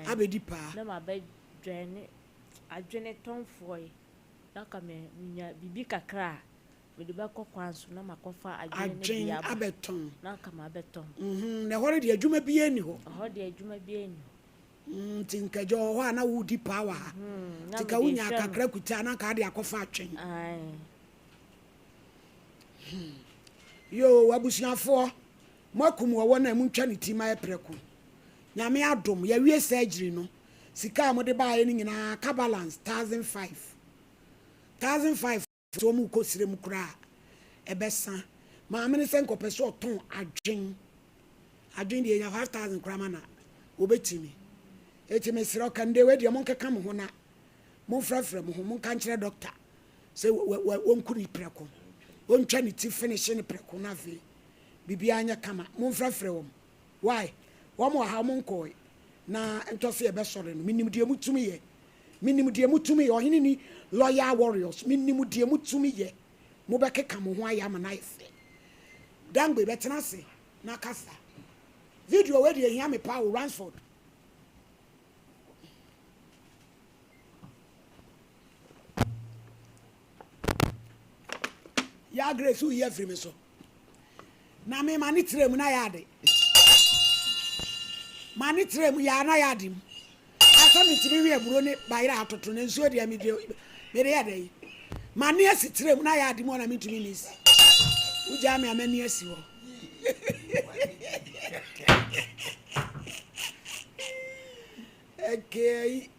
abedi pa na ma be dwene adwene tonfoy na ka me nya bibi kakra me de be kokwanso na makofa adwene bia abeton na ka ma beton na hore de adwuma bi eni ho ho de adwuma bi eni tinkajo ho na wudi power tika unya kakra kuta na ka de akofa atwen yo wabusuafo makum wo na mu twa ne tima epreku nyame adom ya wie surgery no sika mo de ba ye ni nyina ka balance 1500 so mu ko sire mu kura ebesa ma me ne sen ko peso ton adwen de nya 5000 kura mana obetimi etime sire kan de we de mo nkeka mo ho na mo frafra mo ho mo kan kire doctor se won kuri preku won twa ne ti finish ne preku na ve bibia anya kama mo frafra wom why wamo ha mo nkoi na ntose e be sore no minim de mutumi ye ohini ni lawyer warriors minim de mutumi ye mo be keka mo ho ayama na ife dangbe betena se na kasa video we de hia me pa Ransford ya grace u ye free me so na me mani trem na ya de mani trem ya na ya dim asa mi timi wi eburo ne bayira atoto ne nsuo de mi de ya de mani asi trem na ya dim ona mi timi ni si uja me amani asi ho okay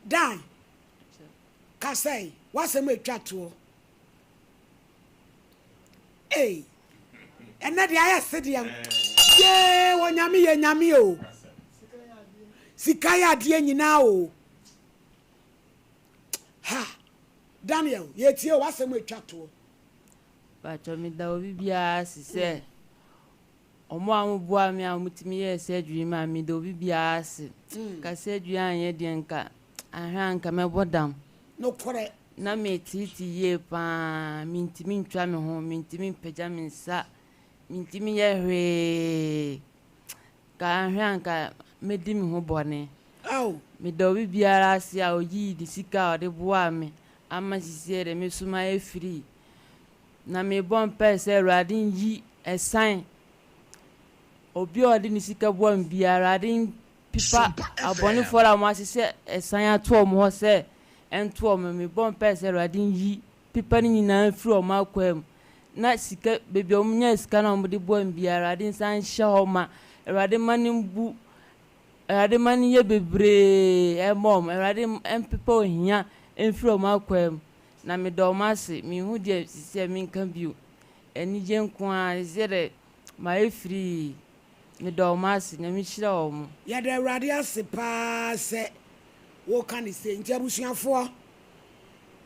dan kasai wasem etwato ena de aya sediam ye wonyame ye nyame o sikaya de nyina o ha Daniel ye tie wasem etwato ba to mi da obi bia sise omo amubu ami amutimi ye se adwuma ma mi da obi bia se ka se adwuma anye de nka ahwan ka mebodam no kore na me titi ye pa mintimi ntwa me ho mintimi pagya me nsa mintimi ye hwe ka ahwan ka medi me ho bone me da obi biara se a oyi di sika o de boa me ama sisiere me suma e free na me bon pese radin yi esan obi o de ni sika boa biara din pipa abone fora mo asise esan ato mo ho se ento me bon pese radin yi pipa ni nyina free o ma kwam na sika bebi o munya sika na mo de boa biara din san hye ho ma radin manimbu radin mani ye bebre mom radin pipa ohia free o ma kwam na me do mase mi hu de sisi mi kan biu eni je nko a zere ma e free me do mase na mi hira o mu ya de rade asepa se wo kan se ntia busuafo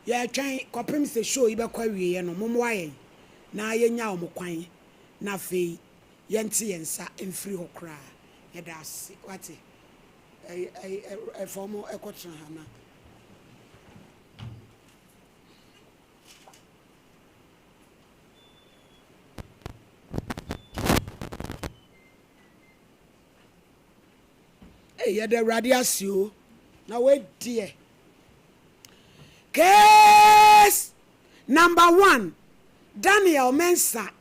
ya twan kopem se show ibe kwa wiye no momo aye na ye nya o mokwan na fe ye nti yensa emfiri hokra ya da ase wate formo ekotra hana ya de radiasio na we die case number 1 Daniel Mensa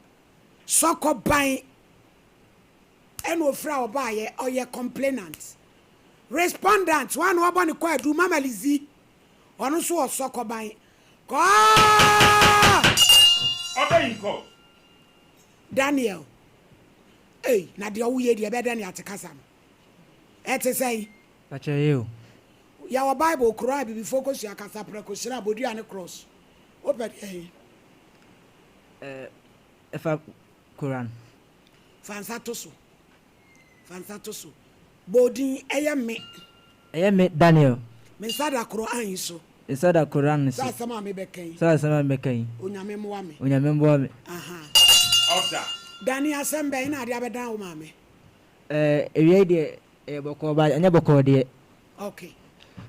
Sokoban en ofra obaye oye complainant respondent one wabani kwa du mama Lizi onu so Sokoban ko Obenko Daniel na de owo ye de be Daniel atekasa no ete say pacha you ya Bible kura bi focus ya kasa preko shira bodu ane cross open efa Quran fansa toso bodin eye me Daniel me sada Quran so sada Quran so sama me bekan onyame mwa me aha order Daniel sembe na ade abedan wo ma me ewie de boko ba anya boko de okay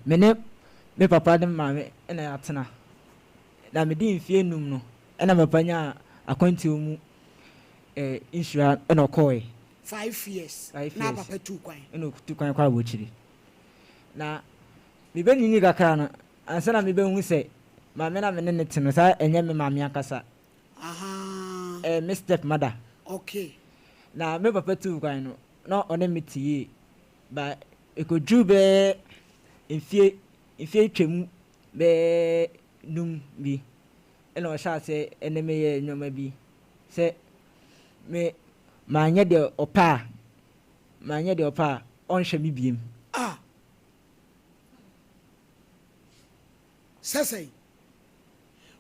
me papa de mame na atena na me din fie num no na me panya akwanti mu insura na okoi 5 years na papa 2 kwan na 2 kwan kwa bochiri na mebɛnyinyi kakra no ansa na mebɛhu sɛ maame na mene ne te no saa ɛnyɛ me maame akasa me step mother okay na me papa tu kwan no na ɔne me te yie ba ɛkɔduru bɛɛ mfie twam bɛɛ num bi ɛna ɔhyɛ ase ɛne meyɛ nneɔma bi sɛ maanyɛ deɛ ɔpɛ a ɔnhwɛ me biem sɛsɛ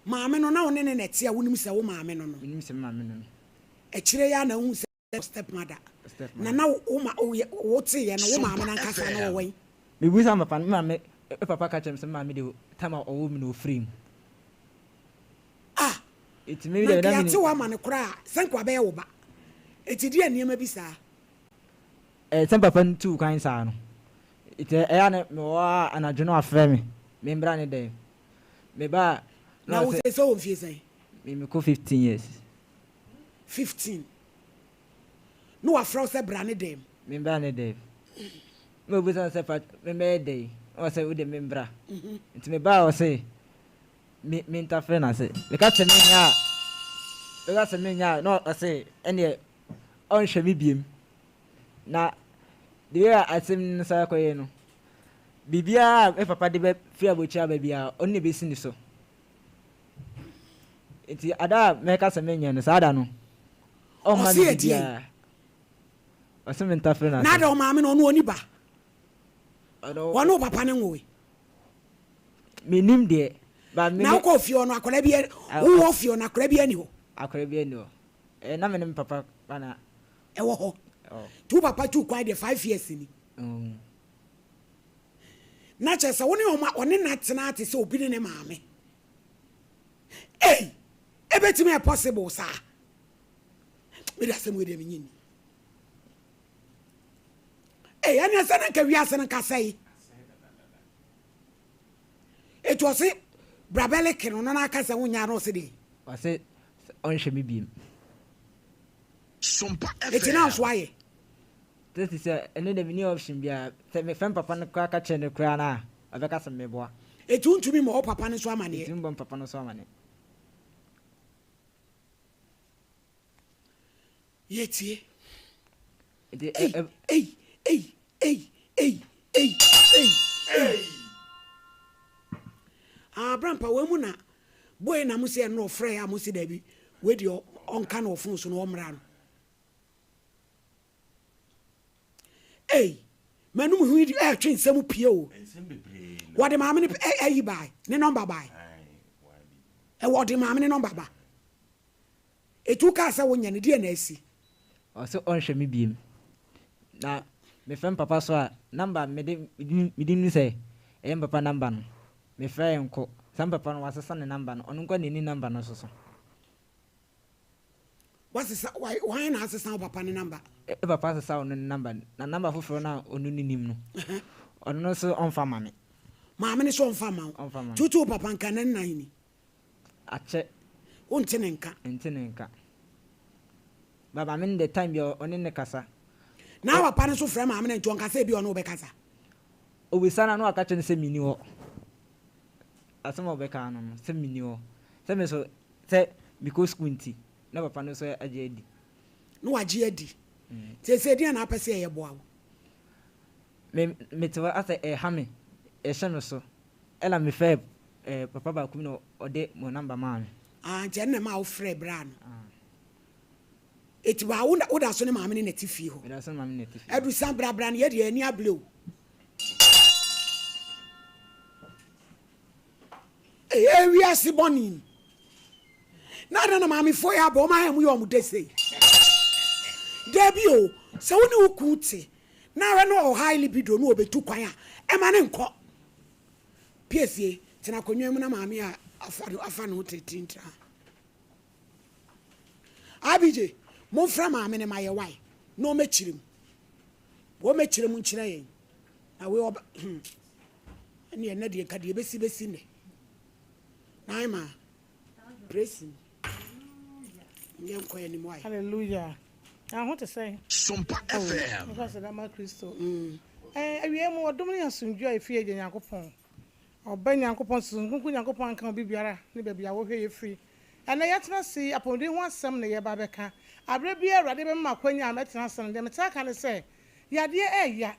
maame no na wo ne ne nɛte a wonim sɛ wo maame no no ɛkyerɛ yɛ na wohu sɛ step mother na woteyɛ no wo maame no ankasa na wɔwɔn mebusa papa maame papa ka kyerɛ me sɛ maame de tam a ɔwɔ mu na ɔfiri mu yɛte wo ama no koraa sɛ nka wabɛyɛ wo ba ɛti di nneɛma bi saa sɛ papa no tuu kwan saa no ɛti ɛyɛ ne mewɔ anadwo no afrɛ me membra ne dɛm meba na wo sɛ wɔ mfie sɛn mekɔ 15 years 15 no wafrɛ wo sɛ bra ne dɛm membra ne dɛm mebusa sɛ membɛyɛ dɛn ɔ sɛ wode membra nti mebaa wɔ sɛ mentafrɛ no sɛ meka sɛ menya a na ɔsɛ ɛneɛ ɔnhwɛ me biem na deɛ a asɛm no saa kɔyɛ no biribiara me papa de bɛfiri abɔkyia baabiara ɔno ne bɛsi ne so nti ada a mɛka sɛ menyɛ no saa da no ɔmma me biribiara ɔsɛ mentafrɛ no na ada ɔmaame no ɔno ɔni ba ɔne wo papa ne nwowe menim deɛ na wokɔ fie ɔno akwadaa bi wowɔ fie ɔno akwadaa bi ani hɔ na mene me papa bana ɛwɔ hɔ nti wo papa tu kwan deɛ 5 years ni na kyerɛ sɛ ɔne na tena ate sɛ obi ne ne maame ɛbɛtumi ɛ possible saa mede asɛm wei deɛ menyini ɛne sɛ na nka wiase no nka sɛe ɛtu ɔse brabɛle ke no na aka sɛ wonya no ɔse deɛ ɔse ɔnhwɛ me biem ɛti na nso ayɛ tɛsi sɛ ɛno da meni option biaa sɛ mefɛm papa no koraa ka kyerɛ no koraa no a ɔbɛka sɛ meboa ɛti wontumi ma ɔ papa no so amaneɛ ɛtumi bɔ papa no so amane yɛtie abrampa wɔ mu na boy na mo sɛ no frɛ a mo si dabi we di ɔnka na ɔfon so no ɔmra no manum hu di twe nsɛm pie o wɔde maame ne ayi bai ne number bai wɔde maame ne number ba etu ka sɛ wonya ne die na asi ɔsɛ ɔnhwɛ me biem na mefrɛ papa so a number medim ni sɛ ɛyɛ papa number no mefrɛ yɛ nkɔ sɛ papa no wasesa ne number no ɔno nkɔ n'ani number no so wasesa why na asesa papa ne number papa asesa ɔno ne number na number foforɔ no a ɔno ne nim no ɔno no so ɔmfa ma me maame ne so ɔmfa ma tutu papa nka ne nan ni akyɛ wonte ne nka baba me the time bi ɔne ne kasa na papa ne so frɛ maame ne nto nkasa bi ɔno wobɛkasa obisa na no aka kyɛ ne sɛ mini hɔ asɛm a ɔbɛka no sɛ mini hɔ sɛ me so sɛ because school nti na papa no so agye adi no wagye adi sɛ deɛ na apɛ sɛ ɛyɛ boa wo mete hɔ asɛ ɛha me ɛhyɛ me so ɛna mefrɛ papa baako mi na ɔde mo number maa me nti ɛnna ma wofrɛ bra no eti ba woda so ne maame ne nati fie hɔ ɛdu san brabra no yɛde ani ablɛ o wiase bɔne na ada na maamefo yɛ abɔ ɔma yɛ mu yɛ ɔmo de sei da bi o sɛ wo ne wo ku te na ara no ɔha libido no ɔbɛtu kwan a ɛma ne nkɔ piesie tena akonnwa mu na maame a afa no tetintra abije momfra maame ne mayɛ wae na ɔmɛkyerɛ mu nkyerɛ yɛn na we ɔba ɛne ɛnɛ deɛ nka deɛ bɛsi ne naima praise him yɛn kɔ yɛn mu wae hallelujah I want to say Sumpa FM because of that Christo awie mu odom ne asundwa efie je Nyankopɔn oba Nyankopɔn sunkunku Nyankopɔn kan obi biara ne ba bia wo hwe efiri ana yɛtena si apɔmuden ho asɛm ne yɛ ba bɛka abre bia Awurade bɛ ma kwanya ametena asɛm de meta ka ne sɛ yade ɛya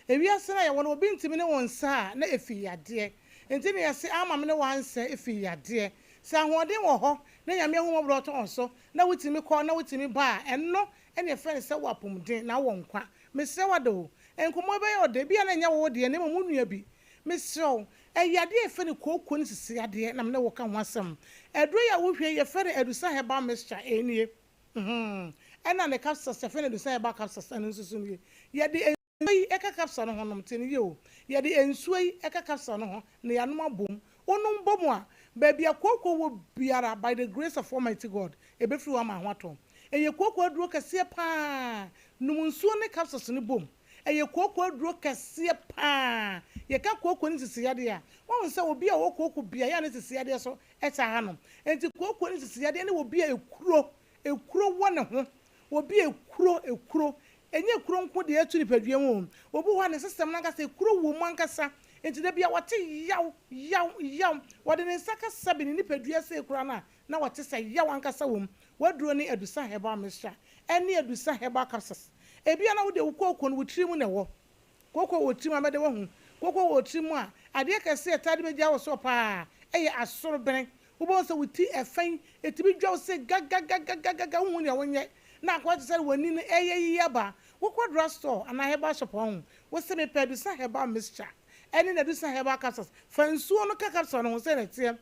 ewiase na yɛ wɔ no obi ntimi ne wɔn sa na efi yade enti ne yɛse ama me ne wansa efi yade sɛ ahoɔden wɔ hɔ na nyame ho mɔbrɔ to so na wutimi kɔ na wutimi ba ɛno ɛne fɛ ne sɛ wɔ apɔmuden na wɔ nkwa mesrɛ wado enkomo bɛyɛ ɔde bia na nya wɔ de ne mu nua bi mesrɛ ɛyade efe ne kooko ne sisi ade na me ne wɔ ka ho asɛm ɛduro ya wo hwe yɛ fɛ ne adusa heba mestra enie ɛna ne kapsa sɛ fɛ ne adusa heba kapsa sɛ ne nsusu ne yɛde ensuo eka kapsa no ho nom tene ye o yɛde ensuo eka kapsa no ho ne yanom abom onom bom a baabi akoko wo biara by the grace of Almighty God ebefiri wa ma ho ato eye kooko aduro kɛseɛ paa num nsuo ne kapsa ne bom eye kooko aduro kɛseɛ paa yɛka kooko ne sisi yade a wɔn sɛ obi a wɔ kooko bia ya ne sisi yade so ɛta ha no enti kooko ne sisi yade ne obi a ekuro wɔ ne ho obi ekuro enye ekuro nko de etu nipadua mu obi hɔ ne system na nkasa ekuro wɔ mu ankasa enti da bia wɔte yaw wɔde ne nsa kasa bi ne nipadua sɛ ekuro na wɔte sɛ yaw ankasa wɔ mu waduro ne adusa heba mesha ɛne adusa heba capsules ebia na wo de kooko no wotiri mu na ɛwɔ kooko wɔ tiri mu amede wɔ ho kooko wɔ tiri mu a adeɛ kɛse ɛtade bɛgya wɔ so paa ɛyɛ asoro bene wobɔ sɛ wuti ɛfɛn etibi dwa sɛ gagagagaga hu ne wonyɛ na akɔte sɛ wani ne ɛyɛ yaba wokɔ drugstore ana heba shop ho wo sɛ me pɛ adusa heba mixture ɛne na adusa heba capsules fa nsuo no ka capsule no ho sɛ na tie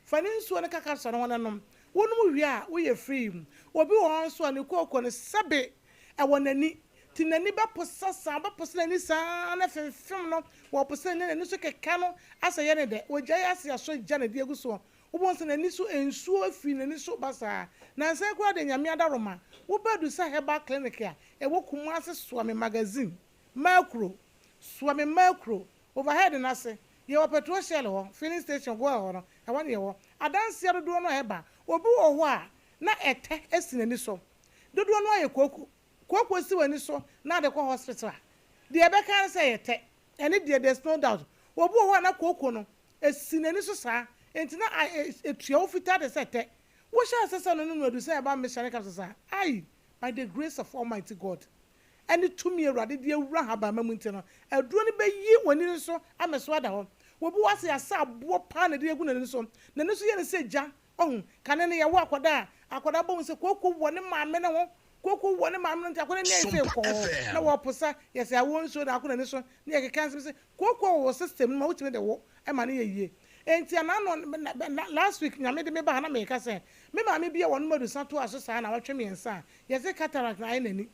fa ne nsuo no ka capsule no ho nanom wonum hwie a wo yɛ free obi wɔ hɔ nso a ne kooko ne sɛbe ɛwɔ nani ti nani bɛposa nani saa na fɛmfɛm no wɔposa nani so kɛkɛ no asɛ yɛ ne dɛ wɔgya yɛ ase aso gya ne de agu so wobɔ nso nani so nsuo afi nani so basa na nsa kura de nyame adaroma wobɛdu sa heba clinic a ɛwɔ Kumasi Swami magazine macro Swami macro overhead na se yɛwɔ petrol shell hɔ filling station go hɔ no ɛwɔ ne yɛwɔ adanse dodoɔ no heba obi wɔ hɔ a na ɛtɛ esi nani so dodoɔ no ayɛ kooko si wani so na de kɔ hospital de ɛbɛka sɛ yɛtɛ ɛne de there's no doubt obi wɔ hɔ na kooko no esi nani so saa enti na etua wo fita de sɛ tɛ wo hye asesa no no adu sɛ ba me hyare kapsa saa ai by the grace of Almighty God ɛne tumi Awurade de awura haba mamu nti no aduro ne bɛyi wani no so ameso ada hɔ obi wase asa aboɔ pa na de agu nani so nani so yɛ ne sɛ gya kane ne yɛwɔ akɔda bɔ sɛ kooko wɔ ne maame ne ho kooko wɔ ne maame no nti akɔda ne yɛ sɛ kɔɔ na wɔposa yɛsɛ awɔ nsuo na akɔda ne so ne yɛ keka nsɛm sɛ kooko wɔ system no ma wotumi de wɔ ɛma ne yɛ yie enti anano last week nyame de me ba na me ka sɛ me maame bia wɔ no madu sato aso saa na wɔtwe me nsa yɛsɛ cataract na ayɛ nani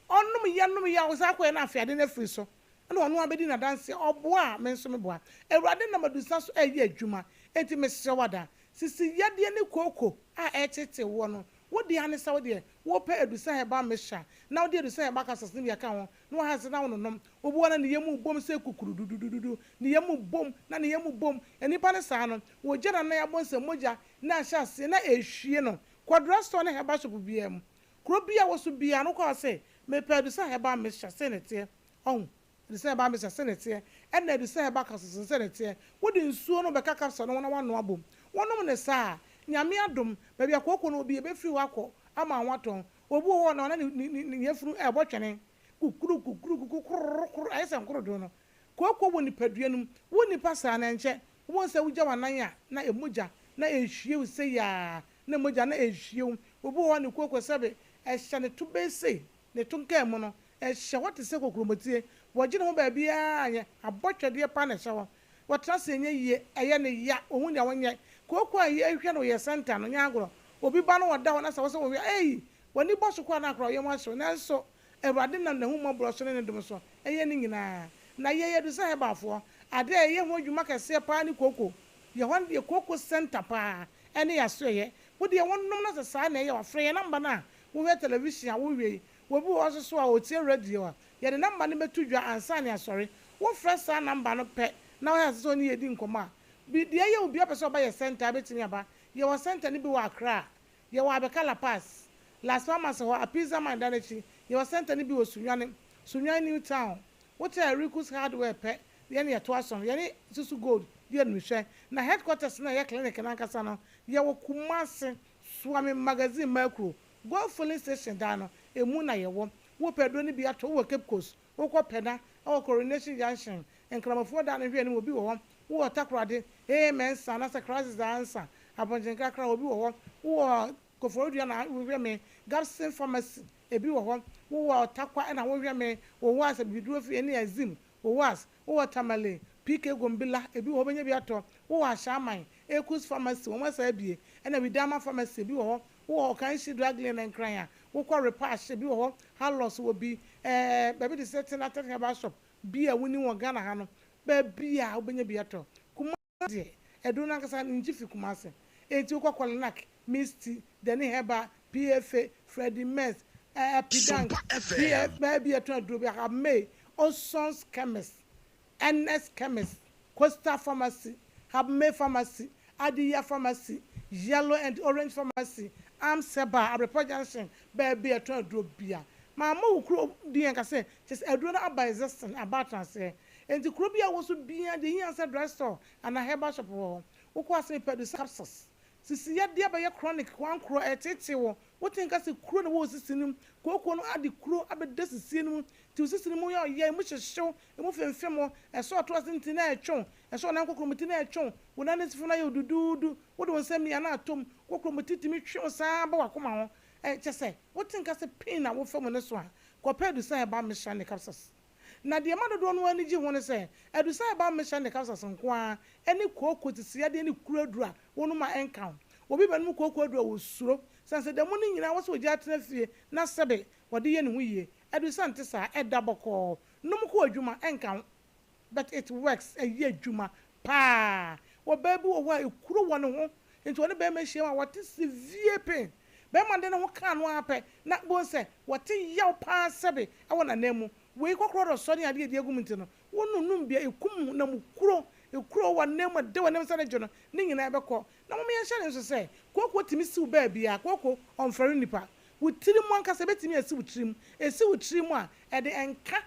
ɔnom ya wo sa akɔɛ na afiade na free so na ɔno abedi na dance ɔboa me nso me boa Awurade na madu sa so ɛyɛ adwuma enti me sɛ wada sisi yade ne kooko a ɛtete wɔ no wodi ane sa wodi wo pɛ adusa heba mesha na wodi adusa heba kasas ne bia ka ho na wa hase na wo nom obi wona ne yemu bom se kukuru dudududu ne yemu bom na ne yemu bom enipa ne saa no wo gera na ya bonse moja na ahyase na ehwie no kwadra store ne heba shop bia mu kro bia wo so bia no kwa se me pɛ adusa heba mesha se ne te adusa heba mesha se ne te ɛna adusa heba kasas se ne te wodi nsuo no bɛka kapsa no wona wano abom wonom ne saa nyame adom baabi akoko no obi ebefiri wakɔ ama waton obi wo na na ne yefuru ɛbɔtwene kukuru ayese nkoro do no koko wo nipadua num wo nipa saa na nkyɛ wo nsa wugya wanan a na emugya na ehwie wo se ya na emugya na ehwie obi wo ne koko sɛbe ɛhyɛ ne to bese ne to nka mu no ɛhyɛ wote se kokromotie wɔgye ne ho baabi a anya abɔtwɛdeɛ pa na hyɛ wo wɔtra se nye yie ɛyɛ ne ya ohun ya wonyɛ kooko a yɛhwɛ no yɛ center no nyagoro obi ba no wɔda hɔ na sɛ wɔsɛ wɔhwɛ wani bɔ so kwa na akora yɛ mo aso nanso Awurade nam ne ho mɔbrɔ so ne dom so ɛyɛ ne nyinaa na yɛyɛ du sɛ hebafoɔ ade a ɛyɛ ho adwuma kɛseɛ paa ne kooko yɛ hɔ de kooko center paa ɛne yɛaso yɛ wo de wɔnom na sɛ saa na ɛyɛ wafrɛ yɛ namba no a wohwɛ television a wohwɛ wobi wɔ so so a wɔtie radio a yɛde namba no bɛto dwa ansa ne asɔre wofrɛ saa namba no pɛ na wɔyɛ sɛ ɔne yɛdi nkɔmmɔ a deɛ yɛ obi apɛ sɛ ɔba yɛ center bɛtumi aba yɛwɔ center no bi wɔ Accra yɛwɔ Abeka La Paz Las Palmas hɔ Apisa Mandanachi yɛwɔ center no bi wɔ Sunyane New Town What a Rikus hardware pet, the any at Wasson, the any Susu Gold, the admission. Na headquarters na ya clinic and Ankasano, Yawo Kumasi, Swami Magazine Mercury, go filling station down, a moon I won, whoop a donny be at over Cape Coast, Oko Pena, our Coronation Junction, and Clamaford down and will be one, who attack Raddy, amen, son, as a crisis the answer. Upon Jankra will be one, who are Coforian will me, Gabson Pharmacy, a be one, who are Takwa and I will me, or was a bidro for any azim, or was, or Tamale, PK Gumbilla, a be over Yabiato, who are Shamai, Ekus Pharmacy, one was a be, and a Vidama Pharmacy be one, who can she dragging and crying, who call repass, be one, how loss will be, baby the certain at a shop, be a winning one Ghana Hano, baby, I'll be a beato. Kumasi, a Dunakasan in Jiffy Kumasi. Eti kwa kwalinak Misty Deni Heba PFA Freddie Mess Pidank PF baby a try to have May Osons Chemist NS Chemist Costa Pharmacy have May Pharmacy Adia Pharmacy Yellow and Orange Pharmacy Am Seba a report junction baby a try to beer Mama ukro di enka say just eduna aba existing about say enti kro bia wo so bia de yin answer dress store and a herbal shop wo ukwa say pedu capsules sisi ya dia ba ya chronic one kro etete wo wotinka se kro na wo sisi nim koko no ade kro abeda sisi nim ti sisi nim yo ye mu hyehyew emu femfem eso to asinti na etwon eso na kokro muti na etwon wona ne sifo na ye dududu wo de wonsam ya na atom kokro muti timi twe saa ba wakoma ho chese wotinka se pain na wo fam ne so a ko pedu say ba mission ne capsules na de ma dodo no ani gi ho ne se edu say ba mission ne capsules nko a eni koko tisi ya de ni kuradura wo no ma enka obi ba no koko adura wo suro sanse de mo ni nyina wo so ogi atena fie na sebe wo de ye ne ho yie edu sante sa eda boko no mo ko adwuma enka but it works a ye adwuma pa wo baby wo wa ekuro wo ne ho enti wo ne ba ma hie ma wo te severe pain be ma de ne ho ka no ape na bo se wo te yaw pa sebe e wo na nemu we kokoro do so ne ade ade agum nti no wo nunum bia ekum na mu kuro ekuro wa nemu de wo nem sa ne jono ni nyina be ko na mo me hye ne so se koko timi siw ba bia koko onfare nipa wo tiri mu anka se betimi esi wo tiri mu a e de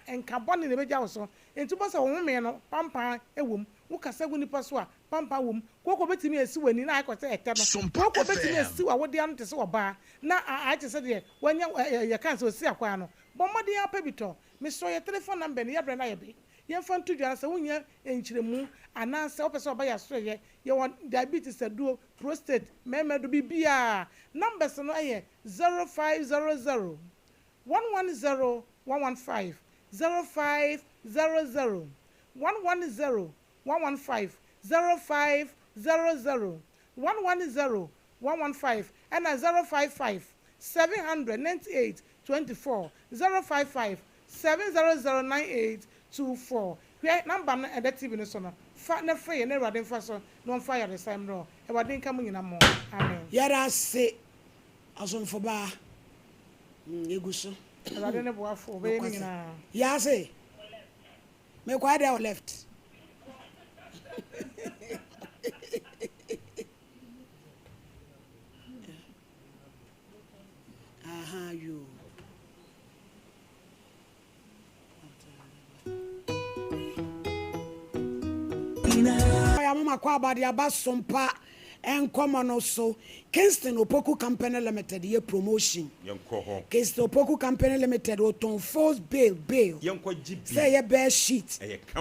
enka bone ne beja wo so enti bo se wo me no pampa ewom wo kasa gu nipa so a pampa wom koko betimi esi wani na akọ se ete no koko betimi esi wa wo de an te se wo ba na a te se de wanya ye kan se osi akwa no bo mode ya pa bito me so ye telephone number ne ya bre na ye bi ye fan to dwan se wonya enchiremu ana se opese oba ya so ye won diabetes aduo prostate memedo bibia numbers no aye 0500 110 115 0500 110 115 0500 110 115 and 055 798 24 055 7009824 where number na e TV no so no fa na free na Ewurade mfa so no mfa ya the same no Ewurade nka mu nyina mo amen yara se asomfo ba eguso Ewurade ne boafo be nyina ya se me kwa dey left aha you I am a kwabadi abasompa enkomo no so Kingston Opoku Company Limited ye promotion Kingston Opoku Company Limited oton force bail say ye bear sheet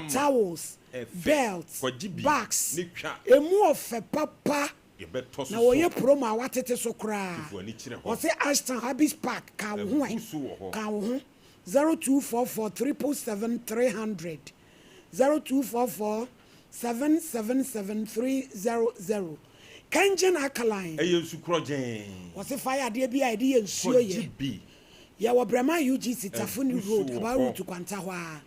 towels belts bags emu ofe papa na wo ye promo awatete so kra o say Ashton Habis Park ka wo ho 0244 777 300 0244 777-300 Kanjan Akaline Eyensu krojen was a fire dear be idea and sure ye ya wa Brahma UGC Tafuni Road about to Quantahua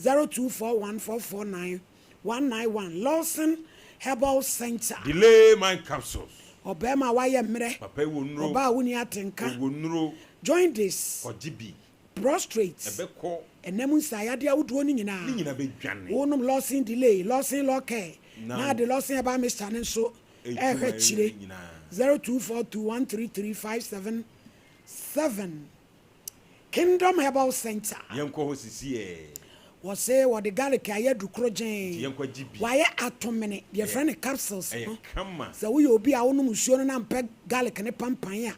0241449191 Lawson Herbal Center delay my capsules Obama wire mre papa wonro oba woni atenka wonro join this ojibi prostrate ebeko enemu sayade awudo ni nyina be dwane wonum losing delay losing locker na the losing aba Mr. Nenso ehwe chire 0242133577 Kingdom Herbal Center yenko ho sisi wɔse wɔde garlic ayɛ dukuro gyen Yɛnkɔ gyi bi. wayɛ atomene deɛ frɛ ne capsules Ɛyɛ no kama. sɛ woyɛ obi a wonom nsuo no na mpɛ garlic ne pampan a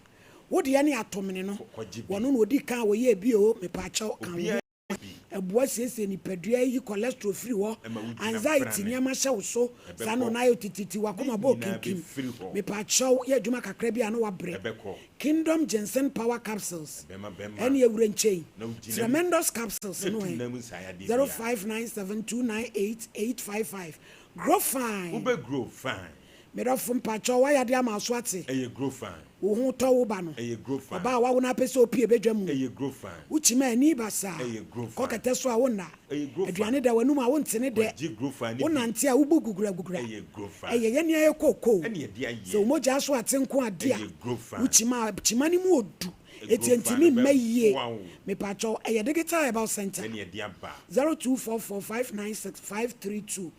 wodeɛ ne atomene no Kɔgye bi. wɔno na ɔdi kan wɔyɛ bi o mepaakyɛw kan Obiara ho bi. ɛboa siesie nipadua yi cholesterol firi hɔ Ɛma wogyina anxiety frame. nneɛma hyɛ wo so Ɛbɛkɔ. saa na ɔna ayɛ tititi wakoma bɔ Ne nyinaa kinkim bɛfiri hɔ. mepaakyɛw yɛ adwuma kakra bi a na wabrɛ Ɛbɛkɔ. kingdom ginseng power capsules Bɛma ɛne awura nkyɛn Na wogyina mu. tremendous capsules no Yɛtu nam ɛ nsa yadeɛ 0597298855 grow fine Wobɛ grow fine. medɔfo mpakyɛw wayade ama so ate Ɛyɛ grow fine. wo ho tɔ wo ba no Ɛyɛ grow fine. ɔbaa wawo no apɛ sɛ opie bɛdwa mu Ɛyɛ grow fine. wokyima ani ba saa Ɛyɛ grow fine. kɔkɛtɛ so a wonna Ɛyɛ grow fine. aduane da w'anum a wontene dɛ Wɔgye grow fine ne bi. wonante a wobu guguragugura Ɛyɛ grow fine. ɛyɛ yɛne ayɛ kookoo Ɛne yɛde ayɛ. sɛ womogya so ate nko ade a Ɛyɛ grow fine. wokyima a kyima no mu ɔdu Ɛyɛ ɛti grow ntimi fine. mma yie Wow. mepakyɛw ɛyɛ digital herbal center Ɛne yɛde aba. 0244596532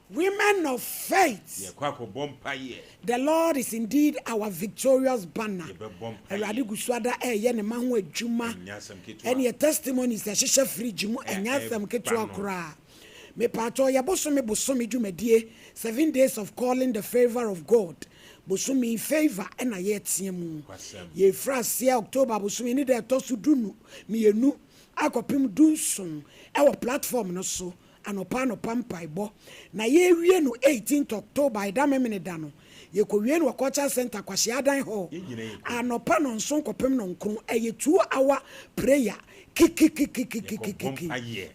women of faith Yɛkɔ akɔbɔ mpayɛ. the Lord is indeed our victorious banner Yɛbɛbɔ awurade mpayɛ. gu so ada ɛyɛ ne ma ho adwuma Ɛnyɛ asɛm ketewa. ɛne yɛ testimonies ɛhyehyɛ fridge mu ɛnyɛ asɛm ketewa koraa mepatɔ yɛ bosome dwumadie 7 days of calling the favour of God bosome favour ɛna yɛteɛ mu Kwasɛm. yɛfiri aseɛ October bosome ne deɛ ɛtɔ so mmienu akɔpem dunson ɛwɔ platform no so anɔpa mpaebɔ na yɛwie no 18th October ɛda memene da no yɛkɔwie no wɔ culture center kwahyia dan hɔ anɔpa no nso nkɔpem no nkron ɛyɛ 2 hour prayer kikikikikikikiki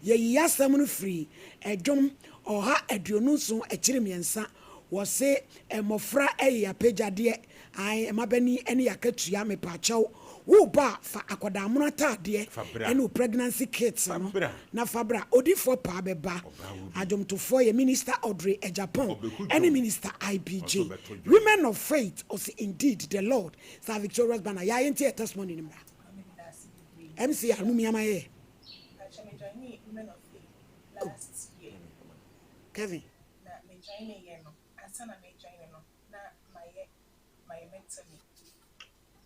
yɛyi asɛm no firi ɛdwom 129 akyiri mmiɛnsa wɔse mmɔfra ɛyɛ apagyadeɛ ɛmabani ne yɛakatua mepaakyɛw woba fa akɔdaamono ataadeɛ ɛne wo pregnancy kits no na fabra odifoɔ paa bɛba adwomtofoɔ yɛ minister Audrey Japan ɛne minister IBJ women of faith ɔse indeed the Lord sa victorious banner yɛayɛ nti yɛ testimony no mmra MC Armumiama yɛ Kevin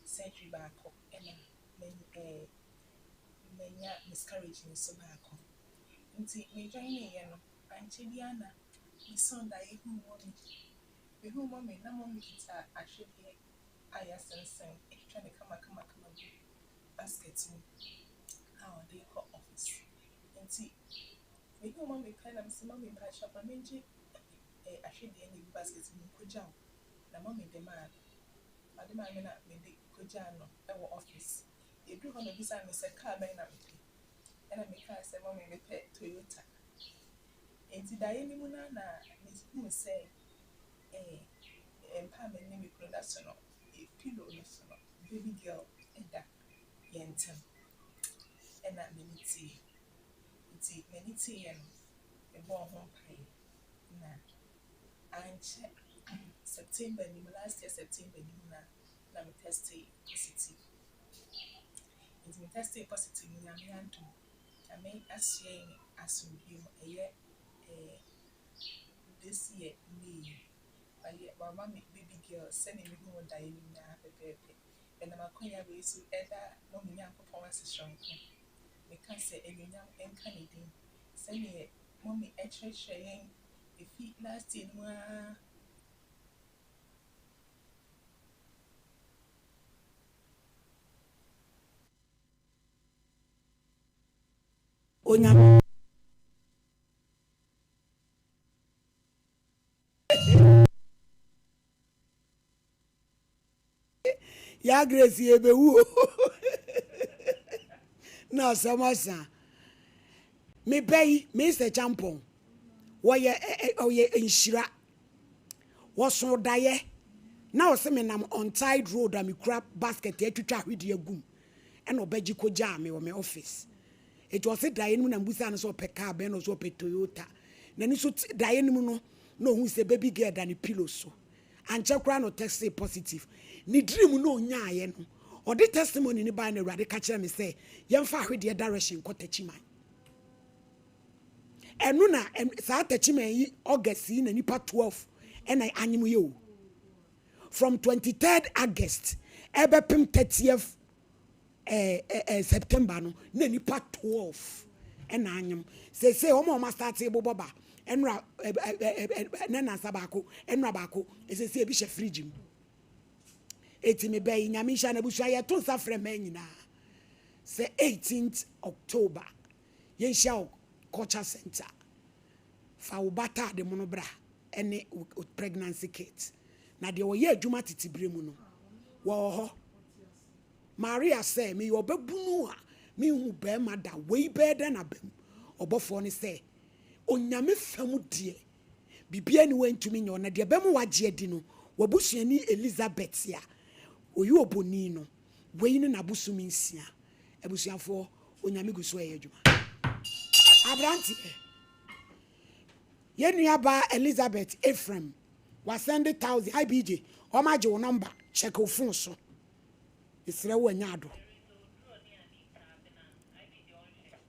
surgery back up and menya miscarriage so back up. Nti me join ye no anche bia na me son da ye hu mommy na mommy kita ahwede aya sensen e twa ne kama basket mu how they go office. Nti me hu mommy kind am say mommy pa shop na menje ahwede ne basket mu koja na mommy de man adema me na me de kojano ewo office edu ho no bisa me se car ben na me and I make her say mommy me pet Toyota enti da ye ni mu na me say empowerment ni me production no pillow no so no baby girl eda yentem and na me niti me niti ye no e bo ho pai na anche September ni last year September ni na me tested positive. It's me tested positive ni ame anto. Ame asye ni asumbi mo this year May. Mama me baby girl send me who die ni na pepepe. And I'm akonya we so either mommy ni akopon wase shonko. Me can say enyam enka ne din. Send me mommy yen efi last year no Onya ya Grace yebewu na samasa me pay Mr. Champon woye enhyira woso daye na wo se me nam on tide road am kura basket atwitwa hwede agum ena obaji koja me wo me office it was daye no na mbusa no so peka be no so pe Toyota na ni so daye no no no hu se baby girl than pillow so anche kura no test positive ni dream no nyaaye no or the testimony ni ba na Awurade ka kire me say yemfa hwede direction kotachiman enu na sa tachiman yi August na nipa 12 ena anyim ye o from 23rd August ebepem 30th September no na nipa 12 ɛna anyam sese omo ma start eboboba enra na sabako enra bako sese ebi hye fridge mu etimi be nyame hya na busu aye to sa frɛ ma nyina say 18th October yen hya culture center fa ubata de mono bra ene pregnancy kit na de oye adwuma titibire mu no wo ho Maria say me obabunu a me hu be ma da we be da na bam obofo ne say onyame fam die bibia ni wantumi nyo na de bam wagye adi no wabusuani Elizabeth ya oyi oboni no we ni na busumi nsia abusuafo onyame guso ye adwuma abranti ye nuaba Elizabeth Ephraim was send 1,000 IBJ o ma je wo number check o phone so isre wo nyado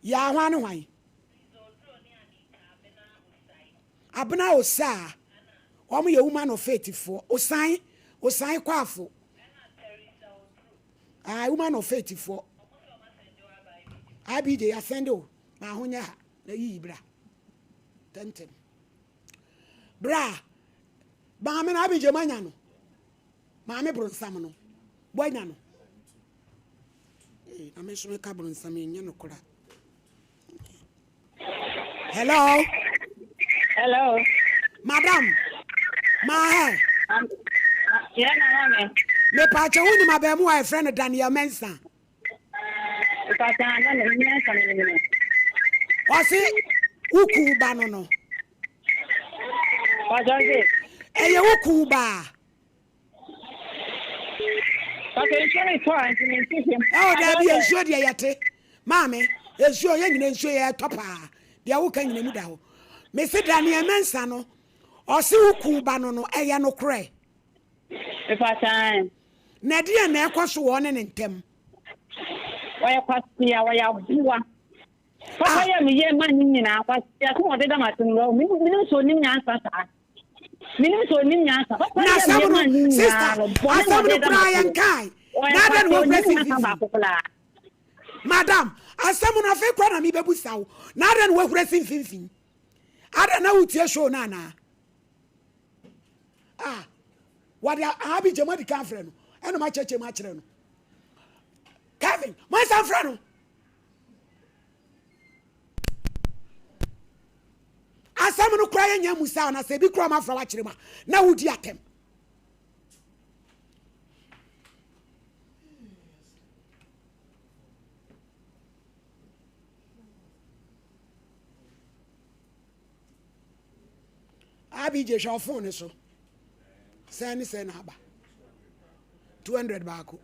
ya hwan hwan abna osa o mo ye woman of faith for osan kwafo woman of faith for IBJ asendo ma honya ha na yi bra tentem bra ba me na IBJ manya no ma me bronsam no boanya no na me so me ka bronsam nya no kora. Hello madam ma yeah na me pa che woni ma be mu wa friend Daniel Mensa pa ta na me Mensa ne o si uku ba no pa jonge eye uku ba pa ke chene to anti me tihim da bi ensuo de yete maame ensuo ye nyina ensuo ye topa de wo kan nyina mu da ho me se Daniel Mensa no o si uku ba no eye no kre pa ta na dia na ekoso wo ne ntem waya kwasia waya buwa papa ya mi ye man nyina kwasia ko de da matin ro mi so nim nyansa sa mi so nim nyansa papa ya mi man nyina sister asamu no kra yan kai na da no president madam asamu no fe kwa na mi bebu sawo na da no wahura finfin ada na utie show na na what abi jema di kan frɛ no eno ma cheche ma kyerɛ no Kevin my son frɛ no asam no kra ye nya musa na se bi kra ma fra wa kyerɛ ma na wudi atem abi je show phone so send na aba 200 baako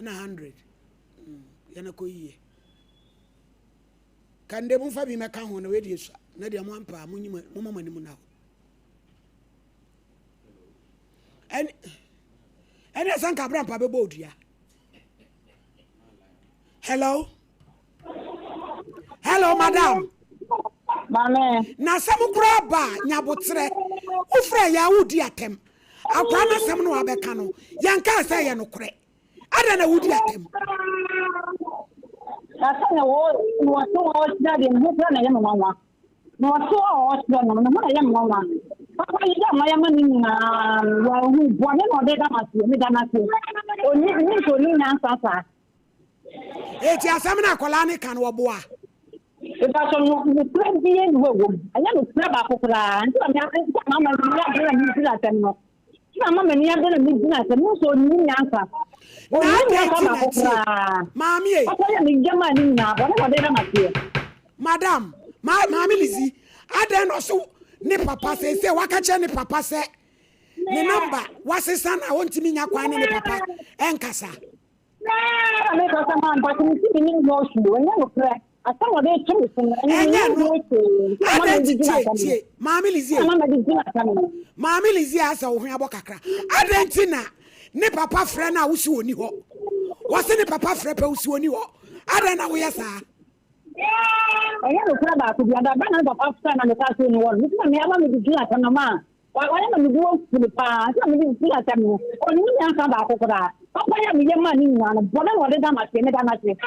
na 100 yana ko yiye kande mu fa bi meka ho na we die so na de mo ampa mo nyima mo mama ni mu na en san ka brampa be bodua. Hello madam mame na sam kura ba nyabotre ufra ya wudi atem akwa na sam no abeka no yanka sa ye no kure ada na wudi atem asana wo so da de mu na ye mama no so o so no na ye mama papa yi da ma ya mani na wa hu bo ne no de da ma si mi da na si oni ni so ni na sasa eti asam na kola ne kan wo boa Eba so no plan bien wo anya no plan ba ko kra nti mama ni ya bela ni sila tan no mama ni ya bela ni sila tan no so ni nyansa o ni ya ba ko kra mami e ko ya ni jama ni na bo ne de na tie madam mami Lizzy adan no so ni papa se waka che ni papa se ni number wasesa na wontimi nya kwan ni papa enkasa na me ko sama ba ti ni no su anya no kra asawo de chemu sun Mami Lizzy asa wo hwan abokakra adentina ne papa frɛ na wo si oni ho wo se ne papa frɛ pa wo si oni ho adan na wo yesa anya no kra ba ko bia da ba na papa frɛ na me ka so ni wo ni me aba me di ata na ma wa na me di wo fulu pa sa me di ata mo oni nya ka ba ko kra papa ya me ye ma ni na bo na wo de da ma se me da na se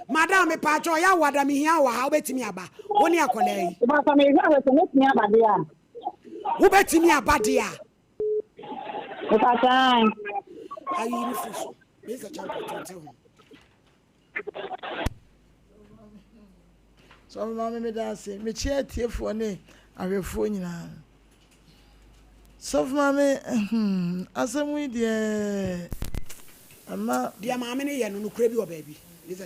Madam, me pacho ya wada mi hia wa ha obetimi aba. Woni akola yi. Ba me ya we me timi aba de a. Obetimi aba de a. O pa chan. Ayi ni fuso. Me se chan ko So mama me da say me chia tiefo ne ahwefo nyina. So mama asemu de ama dia maame ne ye no kura bi o baabi.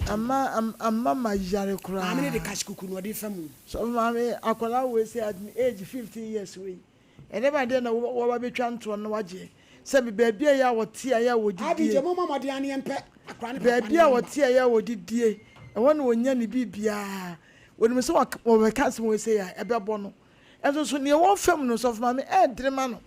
ama ma yare kura. Maame ne de kashikuku no de famu. So mama akola we say at age 15 years we. Ene ba de na wo ba betwa nto no waje. Se be baabi ya wote ya wodidie. Abi je mo mama de ane empe akra ne baabi a wote ya wodidie. E wona wonya ne bibia. Woni me so wo be ka se mo say ya ebebo no. Enso so ne wo fam no so mama drema no.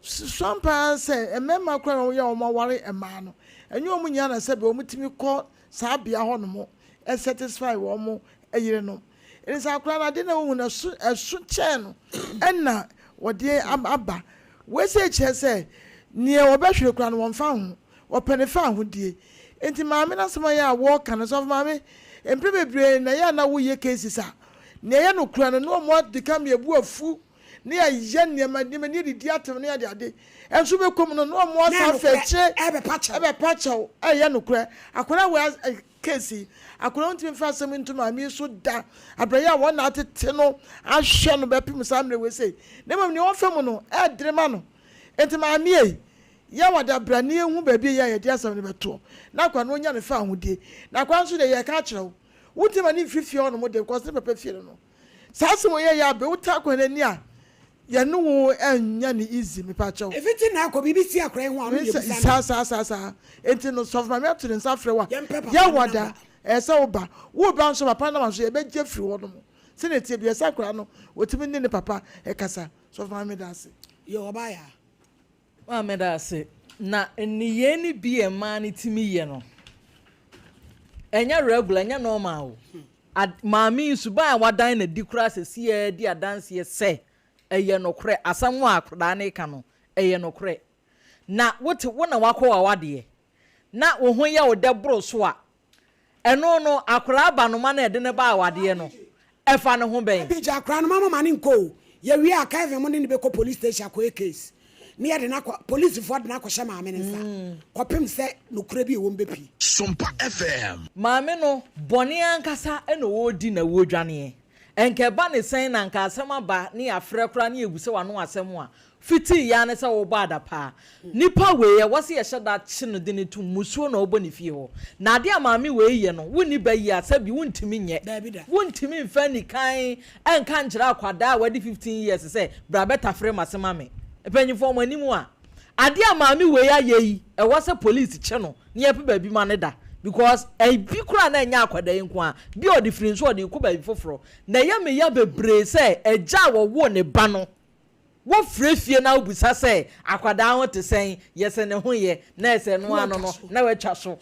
Sompa say emema kra wo ya wo maware ema no. Enyo mu nya na se be wo mutimi ko saa bia ho no mo e satisfy wo mo eyire no. It sa kra na de na wo na esu che no. Enna wo de aba. We say che say ne wo behwe kra no wo mfa ho. Wo pene fa ho die. Enti maame na sema ya wo kan so maame empre bebre na ya na wo ye cases a. Ne ya no kra no no mo de kam ye bu afu. Ne ya ye ne ma ne di atem ne ya de ade. Enso be kom no no mo sa fa che ebe pacha ya no kra. Akora we case akora ntimi fa asem nto maame so da abraya wo na atete no ahwe no be pim samre we say. Ne mam ne wo fam no drema no. Enti maame ya wada brane ehu baabi ya ye de asam ne beto na kwa no nya ne fa ahudie na kwa nso de ye ka kyerɛw wutima ne fifie no mo de kwase papa fie no sase mo ye ya be wuta kwa n'ani a ye no wo anya ne easy me pa kyɛw efiti na akɔ bibi si akora hu anu ye bisa sa enti no so ma me to ne safre wa ya wada esa oba wo ba nso papa na so ye be je firi wo no mo se ne tie bi esa akora no wotimi ne papa e kasa so ma me da se yo oba ya Ameda say na eniye ni bi e ma ni timi ye no enya regular enya normal maami suba wadan na di kura se sie di adanse ye se eye no kore asam wa akroda na ka no eye no kore na wote wona wakọ wawade na wo ho ya wo de bro so a eno no akora aba no ma na ede ne ba awade no efa ne ho ben bi ja akora no mama mani nko ye wi aka even mo ne be ko police station ko case ne yɛ de na police for de na kɔ hyɛ maame ne nsa kɔpem sɛ nokura bi ɛwɔ mbepi Sumpa FM maame no bɔne ankasa ɛna wɔdi na wɔdwane ɛnka ba ne sɛn na nka asɛm aba ne afrɛ kora ne ebu sɛ wano asɛm a fiti ya ne sɛ wo ba da pa nipa we yɛ wɔse yɛ hyɛ da kye no de ne tu musuo na ɔbɔ ne fie hɔ na ade a maame we yɛ no woni ba yi asɛ bi wontimi nyɛ wontimi mfa ni kan ɛnka nkyerɛ akwada a wɔde 15 years sɛ bra bɛta frɛ masɛm ame epanyifo mo animu a ade a maami we ya yi e wose police che no ne ye pe ba bi ma ne da because e bi kura na nya akwada yin ko a bi o di free so o di ko ba bi foforo na ye me ya bebre se eja wo ne ba no wo frefie na obusa se akwada ho te sen ye se ne ho ye na ese no ano no na we twa so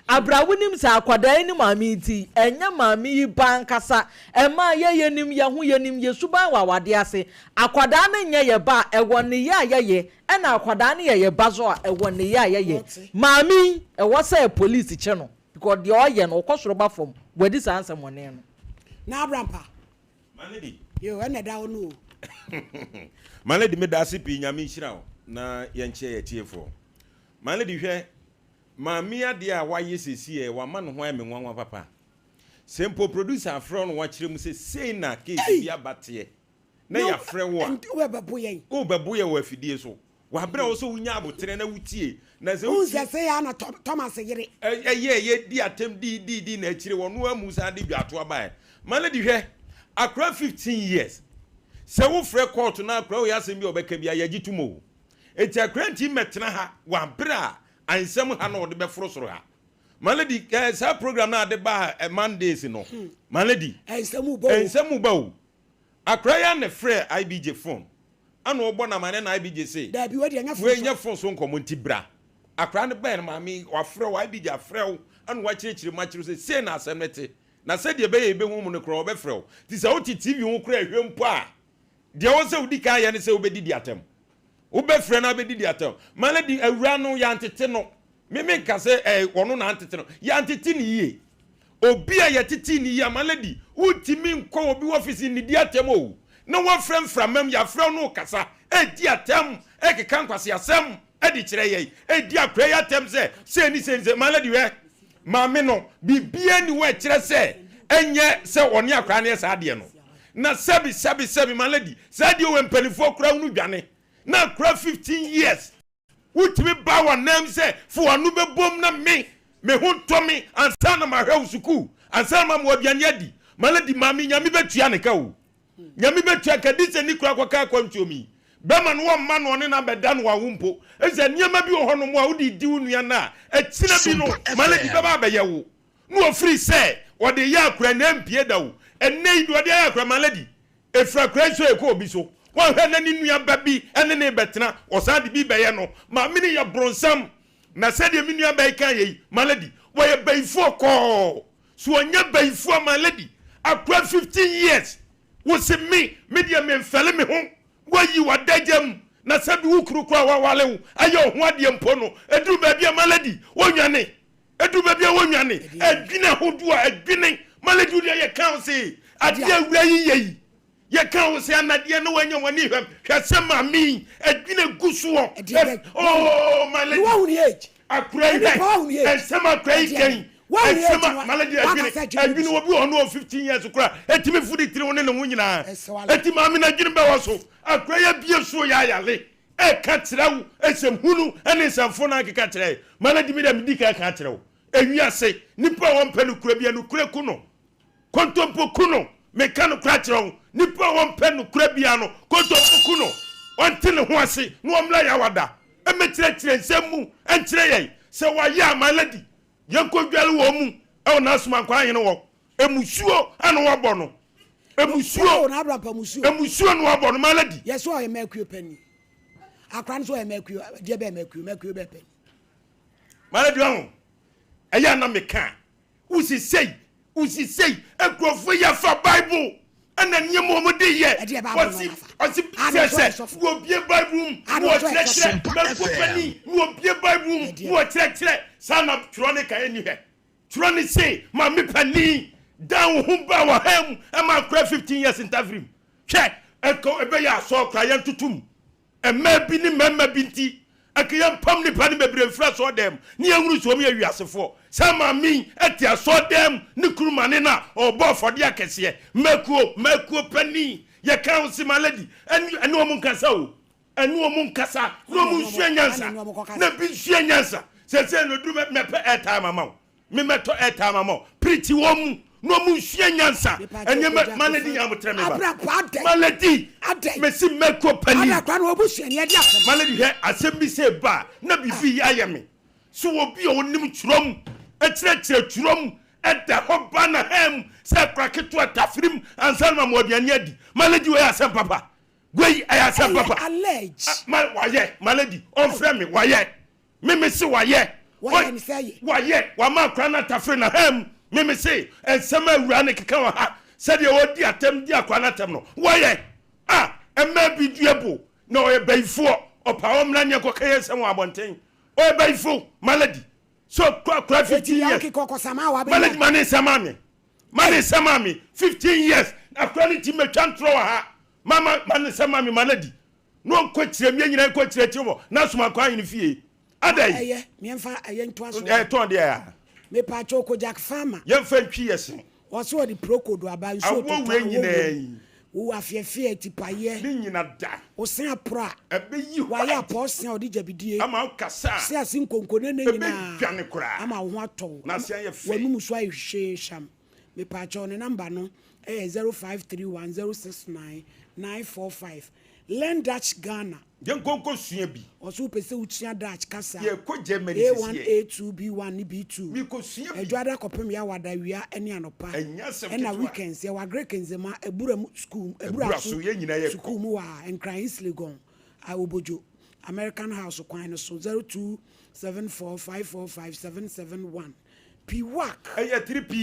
abrawunim sa akwada ni maami ti enya maami yi bankasa ema ye yenim ye ho yenim ye suban wawade ase akwada na nya ye ba ewo ne ye ena akwada na ye ba zo a ewo ne ye maami ewo say police che no because the oye no okosoro ba fom wadi sa answer money no na abrampa Manedi yo ena da onu Manedi me da sipi nyame nhira na ye nche ye tiefo Manedi hwe maami ade a waye sesi e wa ma no ho ame nwanwa papa sempo producer afro no wa kire mu se sei na case bia bate na ya frɛ wo a o bebo ye wa fidie so wa bra wo so wunya abotere na wutie na se wutie se ya na Thomas yire ye di atem di na akire wo no amu sa de dwato aba Manedi hwɛ akra 15 years se wo frɛ court na akra wo ya asem bi obeka bia ya gitumo eti akra nti metena ha wa bra ansem ha no de be foro soro ha Manedi sa program na de ba Mondays no Manedi ensem ba o akra ya ne frɛ IBJ phone ana obo na mane na IBJ say da bi wadi anya we nya phone so nkomo nti bra akra ne ba na mami wa frɛ wa IBJ afrɛ wo ana wa kirikiri ma kiri say na asem nete na se de be ye be hu mu ne kro obe frɛ wo ti sa oti TV hu kra hwempo a de wo se udi kan ya ne se obedi di atem ube frɛ na be di atem Manedi awura no ya ntete no me ka se wono na antete no ya antete ni yie obi a yetete ni yie amaladi utimi nko obi office ni di atem o na wo frɛmframam ya frɛ no kasa di atem keka nkwase asɛm di kyerɛ yɛ di akra ya atem se ni se maladi we ma me no bibia ni wo kyerɛ se enye se oni akra na sa ade no na sabi maladi sa ade o mpanifo kra unu dwane na kra 15 years utimi ba wa nam se fo anu bebom na me ho to me ansa na ma hwe suku ansa na ma obiane adi maladi ma me nyame betua ne ka o nyame betua ka di se ni kura kwaka kwantiomi bema no ma no ne na beda no wa wumpo eze niema bi ho no mo a wodi di unua na akina bi no maladi beba be yewo no ofiri se wode ya akura na mpie da wo ennei do de ya akura maladi efra kura so eko obi so won hwe na ni nua ba bi ene ne betena osan de bi beye no ma me ne ya bronsam na se de mi nua ba kan yi maladi wo ye baifo ko so onya baifo maladi akura 15 years wo se me dia me mfele me ho wo yi wadagam na se bi wukuru kwa wawale wo ayo ho ade mpo no eduru ba bia maladi wonwane eduru ba bia wonwane adwine hodo a adwine maladi wo ye kan se ade awura yi ye kan wo se anade no wanya wani hwam hwase ma mi adwine guso oh maladi wo hu ni age akura yi ensema akura yi kan ensema maladi adwine wo bi ono 15 years kura etimi fudi tiri woni ne ho nyina etimi amina adwine ba wo so akura ya bie so ya yale ka tirawo esem hunu ene samfo na keka tire maladi mi da mi ka tirawo ewiase nipa won panu kura bia no kura kuno kontompo kuno mekano kura tirawo nipa won panu kura bia no kontompo kuno ontene ho ase no omla ya wada emetire nsemu entire ye se wa ya maladi yankodwale wo mu e na asuma kwa hene wo emusuo ana wo bɔ no emusuo na abra pa musuo emusuo no wo bɔ no maladi yeso o ye makuo pani akran so o ye makuo je be makuo be pani maladi ho eya na meka usi sei ekrofo ya fa bible ana nyemo mo de ye osi wo bie bible wo tirek makuo pani wo bie bible wo tirek sana tronika eni he troni say ma me pani down hu ba wa ham ama kra 15 years in tavrim che eko ebe ya so kra yan tutum e ma bi ni mama bi nti akiyam pam ni pani bebre mfra so dem ni ehuru so me awiasefo sama mi etia so dem ni kurumane na obo fode akese makuo pani ye kan si maladi eni o mun kasa o eni o mun kasa no mun hwenyansa na bi hwenyansa se no duru me pe airtime ama me meto airtime ama pretty wo mu no mun hwenyansa eni maladi nyam tre me ba maladi me si makuo pani akra no obusuani e dia maladi he asem bi se ba na bibi ayeme so obi o nim churom etire churom eda ho ba na hem se kraketo atafrim ansan ma mobiani adi maladi we asem papa gwei ayasem papa allege waye maladi on frame me waye me se waye ni say waye wa ma kra na atafrim na hem me se ensem awura ne keka wa ha se de odi atem di akwa na atem no waye emma bi duebo na o ye baifo opa o mra ne koka yesem wa bonten o baifo maladi so kra 15 years maladi mane samami 15 years akwanity me twantro wa ha mama mane samami maladi no kwetire me nyina kwetire timo na soma kwa yin fie adai eye me mfa eye nto aso ton de ya me pa choko jack farmer ye mfa ntwi yesi oso di prokodo aba nso to awo we nyina wo afiefie tipaye ni nyina da o sen apra ebe yi wa ya po sen odi jabidie ama kasa se asin konkone na nyina ebe dwane kura ama ho ato na se ye fe wanu muso ayi hwe sham me pa cho ne number no 0531069945 learn Dutch Ghana yen konko sua bi oso pese utia Dutch kasa ye ko Germany A1 A2 B1 ni B2 mi ko sua bi edwada kopem ya wada wia ene anopa ena weekends ya wa great kenzema ebura school ebura so ye nyina ye school mu wa enkran Islegon a obojo American House kwan no so 0274545771 Piwak eye 3P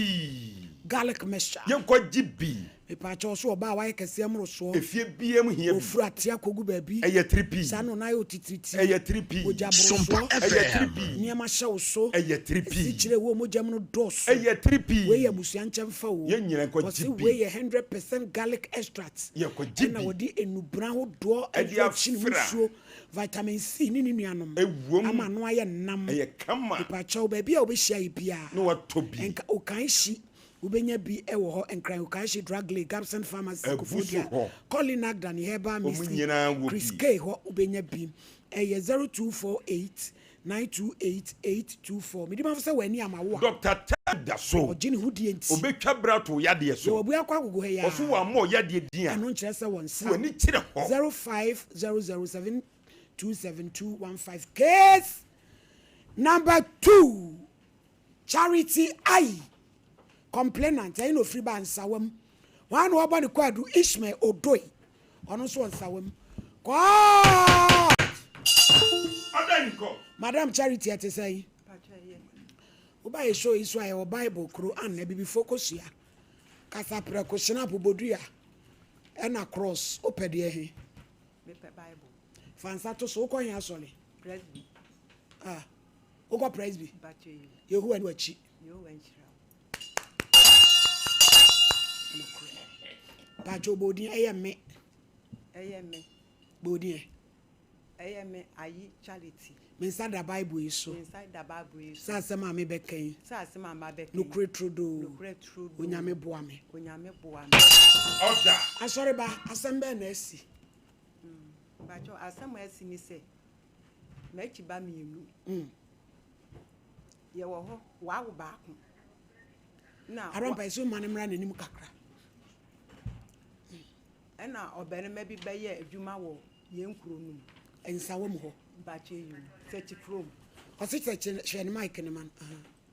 garlic mixture yɛnkɔ gye bi mepakyɛ so ɔba a wayɛ kɛseɛ mmoro soɔ efie bia mu hia bi ofura atea kogu baabi ɛyɛ 3p saa no na yɛ otitiriti ɛyɛ 3p ogya Sumpa boro soɔ ɛyɛ FM. 3p nneɛma hyɛ wo so ɛyɛ 3p sikyire wo mogya mu no dɔɔso ɛyɛ 3p wei yɛ abusua nkyɛn fa o yɛn nyina nkɔ ɔse gye bi wei yɛ 100% garlic extract yɛkɔ gye ɛna bi wɔde enubran ahodoɔ Ɛde ɛfɔ mu afra. nsuo vitamin c ne ne nuanom Ɛwom. ama no ayɛ nam ɛyɛ kama mepakyɛw baabi a wobɛhyia yi biara na watɔ bi nka okan hyi wobɛnya bi wɔ hɔ nkran okan hyi drug lake gabson pharmacy Ɛbu kofodia so hɔ. colin agdan herbal Ɔmo mystery nyinaa wɔ chris bi. k hɔ wobɛnya bi ɛyɛ 0248 928 mede mafo sɛ w'ani ama wo a dr ted da so ɔgye ne ho die nti obɛtwa bra to yadeɛ so yɛwɔbua kɔ agogo ha yi a ɔso wɔ ama ɔyadeɛ din a ɛno nkyerɛ sɛ wɔ nsa w'ani kyerɛ hɔ 0500727215 case number 2 charity I complainant ɛyi na ofiri ba nsawam wɔn a na wɔbɔ ne kwadu ishmael odoi ɔno nso wɔ nsawam kɔɔ ɔda nkɔ madam charity ɛte sɛ yi woba yɛ show yi so a yɛwɔ bible kuro anna bibi focus ya kasaprɛ ko hyena apobodua ɛna cross wopɛ deɛ he Bible. fansa to so wokɔ hɛ asɔre Presby. wokɔ presby Bache. yehowa ne wakyi You went through. pakyɛ obodin ɛyɛ me AMA. bodin AMA. Ayi charity. mensa da bible yi so Inside the Bible. sɛ asɛm a mebɛka yi Sasa mama beke. nokore trodo Nokure true. onyame boa me Onyame boa. ɔda asɔre ba asɛm bɛɛ na asi Bacho asɛm asi ni sɛ m'akyi ba mienu. Ye wɔ hɔ wa wo baako. Na arɔmpa ɛsɛ ma ne mmra n'anim kakra ɛna ɔbɛrima bi bɛyɛ adwuma wɔ yɛn kuro no mu. nsa wɔ mu hɔ Bache yi. Sɛkyi kurom. ɔse hwɛ ne mic ne ma no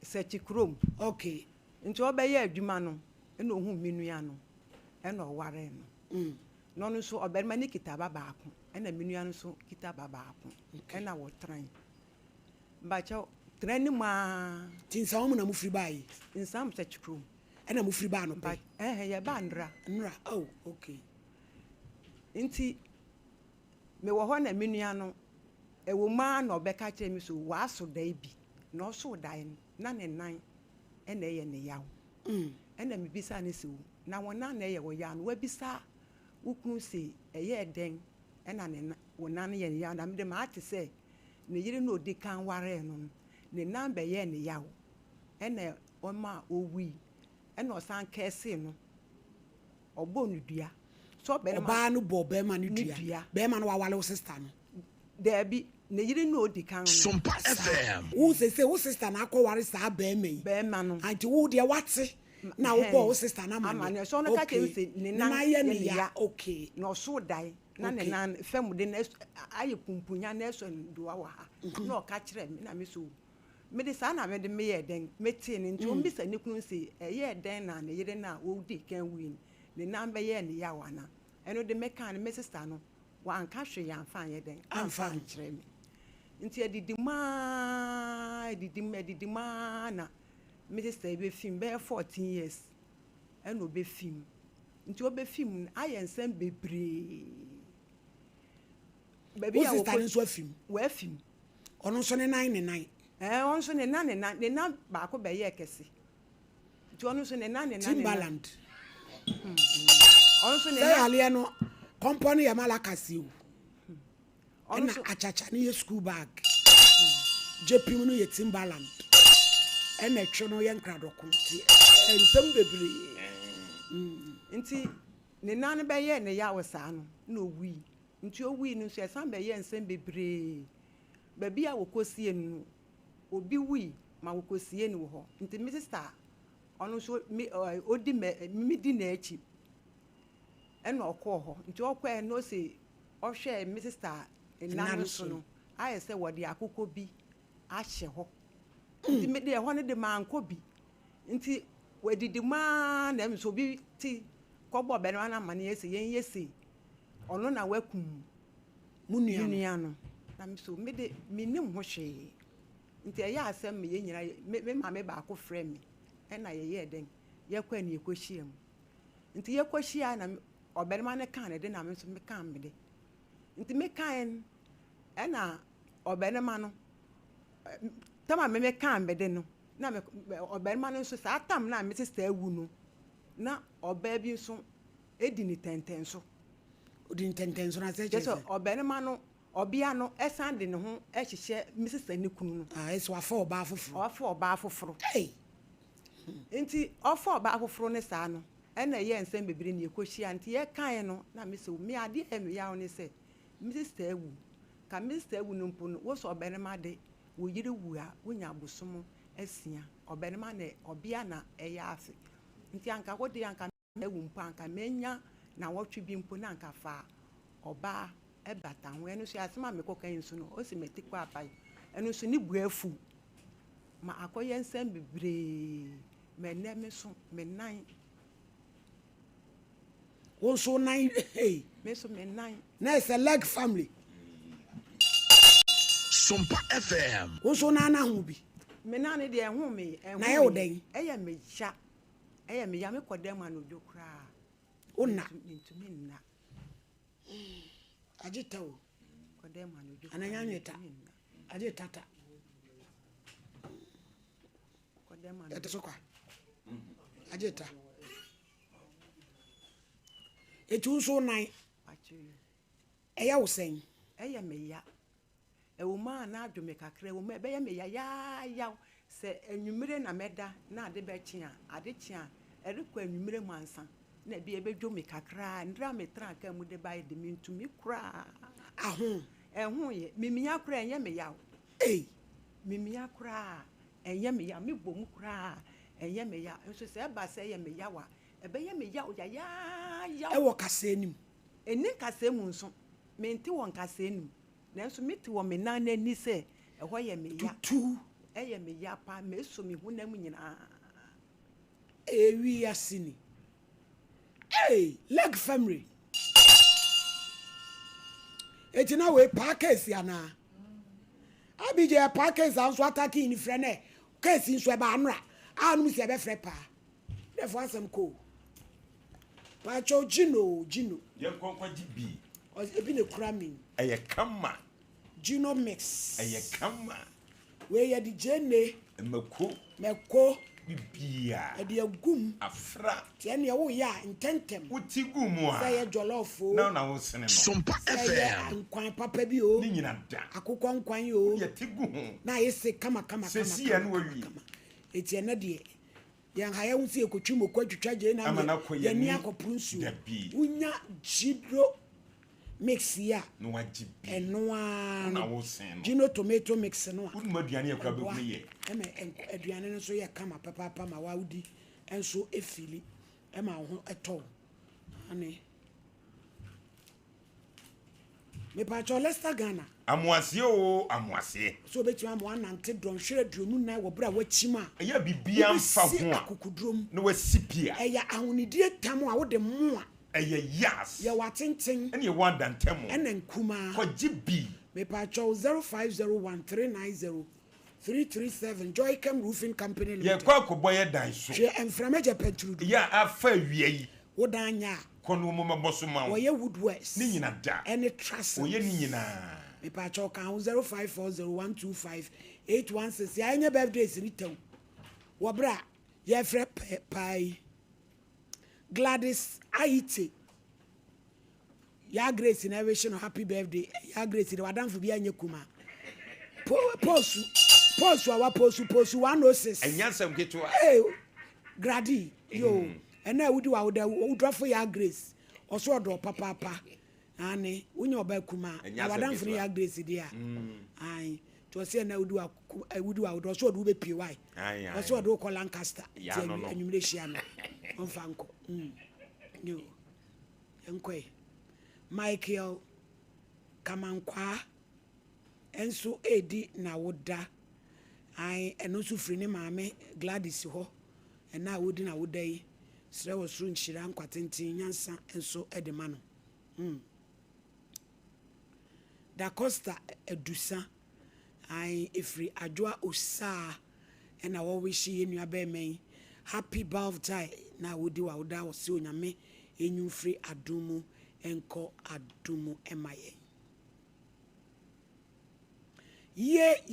Sɛkyi kurom. okay Nti ɔbɛyɛ adwuma no ɛna ohun mi nua no ɛna ɔware no. Na ɔno nso ɔbɛrima ne kita ba baako ɛna mi nua no nso kita ba baako ɛna wɔtran. Bakyɛ tran ne maa nti nsa wɔ mu na mofiri baa yi nsam sɛkyi kurom. ɛna mofiri baa no pɛ Yɛ ba ndra. nnura oh okay Nti mewɔ hɔ na mi nua no ɛwɔ maa na ɔbɛka kyerɛ mi so waaso dan bi na ɔso dan no na ne nan ɛna ɛyɛ ne yaw. Ɛna mebisa ne sɛ na wɔn nan na ɛyɛ wɔ yaw no wabisa wokunu sɛ ɛyɛ dɛn ɛna ne wɔn nan yɛ ne yaw na mede maa te sɛ ne yere na odi kan waree no ne nan bɛyɛ ne yaw ɛna ɔma owi ɛna ɔsan kɛse no ɔbɔ ne dua so ɔbaa no bɔ bɛrima no dua dua. bɛrima no wawale wo sister no daabi ne yere na odi kan no Sumpa FM. wo sese wo sister na akɔware saa bɛrima yi bɛrima no anti wo deɛ wate na wobɔ wo sister no ama ama ne ne so no ka kyerɛ me sɛ ne nan yɛ ne yɛ ne ya ya. okay na ɔso dan na ne Okay. nan fam de na ayɛ pumpunya na ɛsɔ ndoa wɔ ha na ɔka kyerɛ me na me so mede saa na mede meyɛ dɛn metee ne nti ɔmbisa ne kunu sɛ ɛyɛ dɛn na ne yere no a wɔdi kan win ne nan bɛyɛ ne yaw ana ɛno de mɛka ne me sister no wanka hwee yɛamfa anyɛ dɛn Amfa. nkyerɛ me nti adidimaa na me sister bɛfim bɛyɛ 14 years ɛna ɔbɛfim nti ɔbɛfim no ayɛ nsɛm bebree baabi wo a sister no nso afim wɔafim ɔno nso ne nan ɔno nso ne nan baako bɛyɛ kɛse nti ɔno nso ne nan Timberland ɔno nso ne sɛ nan aleɛ no kɔmpɔ no yɛ malakase o ɔno ɛna nso akyakya no yɛ school bag gyepim no yɛ Timberland ɛna ɛtwe no yɛ nkradɔko nti nsɛm bebree nti ne nan no bɛyɛ ne yaw saa no na owui nti owui no nso ɛsan bɛyɛ nsɛm bebree baabi a wɔkɔsie no obi wui ma wɔkɔsie no wɔ hɔ nti me sister ɔno nso odi medi n'akyi ɛna ɔkɔɔ hɔ nti ɔkɔɛ no sɛ ɔhwɛ me sister nan no so no ayɛ sɛ wɔde akokɔ bi ahyɛ hɔ nti mede ɛhɔ no de mankɔ bi nti wɔadidi maa na ɛm so obi ti kɔbɔ bɛrima no ama no yɛ sɛ yɛnyɛ se ɔno na wakum mu nua no nua no na me so mede menim ho hwee nti ɛyɛ asɛm me yɛ nyina me maame baako frɛ me ɛna yɛyɛ dɛn yɛkɔ ne yɛkɔhyia mu nti yɛkɔhyia na ɔbɛrima ne kan ne de na me nso me kan me de nti me kan ɛna ɔbɛrima no tama me kan me de no na me ɔbɛrima no nso saa tam na me sister awu no na ɔbaa bi nso edi ni tɛntɛn so odi ntɛntɛn so na sɛ kyɛ ɔbɛrima no ɔbea no ɛsan de ne ho ɛhyehyɛ me sister ne kunu no ɛso afa ɔbaa foforɔ ɔfa ɔbaa foforɔ nti ɔfa ɔbaa foforɔ ne saa no ɛna yɛ nsɛm bebree ne yɛkɔhyia nti yɛkae no na me sɛ me adeɛ ɛme yaw ne sɛ me sister awu ka me sister awu no mpo no wo sɛ ɔbɛrima de wo yere wu a wonya abosom asia ɔbɛrima ne ɔbea na ɛyɛ afe nti anka wode anka awu mpo anka menya na wɔtwe bi mpo na anka fa ɔbaa ɛbata ho ɛno so asɛm a mekɔka yi nso no ɔsi meti kɔ apae ɛno so ne bu afu ma akɔyɛ nsɛm bebree mɛnɛ me so me nan wo so nan me so me nan na is a leg family Sumpa FM. wo so nan na ho bi me nan ne de ɛho me na yɛ wo den ɛyɛ me ya me kɔdɛ ma no do kra wo na ntumi nna agita wo kɔdɛ ma no do ananya nweta agita kɔdɛ ma no ɛte so kwa agita etu so nan ɛyɛ wo sɛn ɛyɛ me ya ɛwo ma na adwo me kakra wo ma ɛbɛyɛ me ya sɛ anwumire na mɛda na ade bɛkye a ade kye a ɛrekɔ anwumire mu ansa na bi ɛbɛdwo me kakra ndra me tra ka mu de bae de me ntumi kura aho ɛho yɛ mimiya kura ɛnyɛ me ya mimiya kura ɛnyɛ me ya me bom kura ɛnyɛ me ya nso sɛ ɛba sɛ ɛyɛ me ya wa ɛbɛyɛ me ya ya ɛwɔ kasa anim ɛni kasa mu nso mente wɔ kasa anim nanso mete wɔ me nan n'ani sɛ ɛhɔ yɛ me ya tutu ɛyɛ me ya pa me so me hunam nyinaa ewi asini leg family etina we package ana abije package anso ataki ni frɛ ne case nso eba anra anu si ebe frɛ pa therefore asem ko pa cho gino ye konkwa gibi ebi ne kura min eye kama gino mix eye kama we ye di jene meko bibia e de agum afra tie ne wo ya intentem uti gumu a say ye jolofo na wo sene no Sumpa FM. nkwan papa bi o ni nyina da akokɔ nkwan yo ye tigu ho na yese kama sesi ya no wi etie na de yan ha ya wusi ekotwi mokwa twitwa je na ye ni akopuru nsuo unya jidro mix ya no wajibi eno a na wo sen no gino tomato mix no a uduma aduane yakura be hu ye eme aduane no so ye kama papa ma wa udi enso efili ema ho eto ane me pa cho Leicester Ghana amuase o amuase so beti am wan nante don hwere duonu na wo bra wachima eya bibia mfa ho a akukudrom no wasipia eya ahonidie tam a wo de mo a eya yas ye watenten ene ye wadantemo ene nkuma ko gibi me pa cho 0501390337 Joycam Roofing Company ye Limited kwa koboye dan so hwe emframaje petrudu ya afa wiye yi wo danya kono mo maboso ma wo ye woodworks ni nyina da ene truss wo ye ni nyina me pa cho kan 0540125816 ya nye birthdays ni taw wo bra ye frɛ pai Gladys Aite ya Grace na wish no happy birthday ya Grace de wadanfo bi anye kuma posu awa posu 106 anyasam ketwa gradi yo ena wudi wa wudrofo ya Grace oso odo papa ane unya oba kuma wadanfo ya Grace dia ai to se na wudi wa odo so odo be pie wai oso odo ko Lancaster anwumre hia no onfanko yo enkwe Michael Kamankwa enso edi na woda ai eno so firi ne maame Gladys ho ena wodi na woda yi sre wo suru nhyira nkwatenten nyansa enso edema no Da Costa edusa ai efiri adwoa osa ena wo wishi enua be men happy birthday na wodi wa woda wo se onyame enyu free adumu enko adumu emaye ye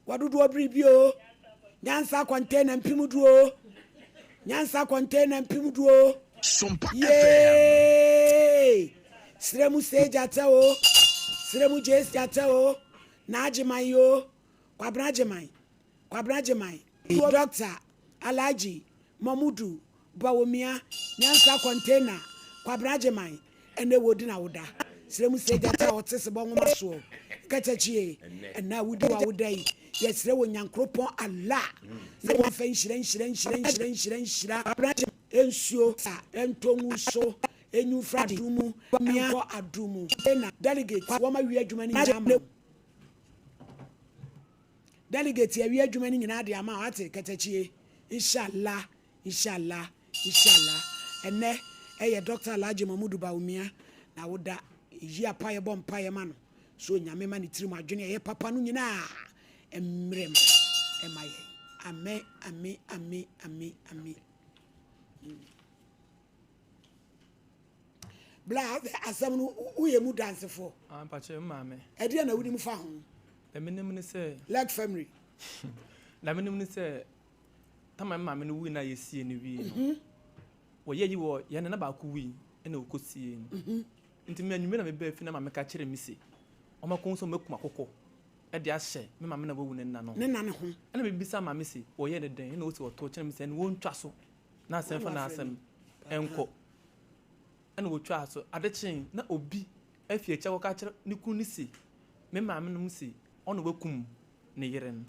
wadudu obribio nyansa container mpimuduo Sumpa FM. Sremu seja tao sremu jes jatao najimayo kwabrajemai doctor Alaji Mamudu Bawomia nyansa container kwabrajemai ene wodi na woda sremu seja tao tese bo ngoma so katachie na wudi wa wodai yesre wo nyankropon ala na wo fa nshira abraje ensuo entongu so enyu fradumu mia ko adumu na delegate wo ma wi adwuma ni nyama delegate ya wi adwuma ni nyina de ama ate katachie inshallah ene eye Dr. Alhaji Mamudu Bawumia na woda yi apaye bom paye ma no so nyame ma ni tirim adwene eye papa no nyina emrem emaye amen bla asam no uye mu dance for pa che mame e de na wudi mu fa ho e menim ni se like family la menim ni se tama mame no wi na yesie ni wi no wo ye yi wo ye na ba ku wi e na okosie ni nti me anwume na me ba fi na mame ka kire mi se o ma kon so mekum akoko e de ahye me mame na wo wu ne nna no ne nna ne ho e na me bisa mame se wo ye ne den e na o se wo to kire mi se ne wo ntwa so na asem fa na asem enko ene wo twa so adechin na obi afie kye wo ka kire ne kun ni si me maame no si ono wakum ne yeren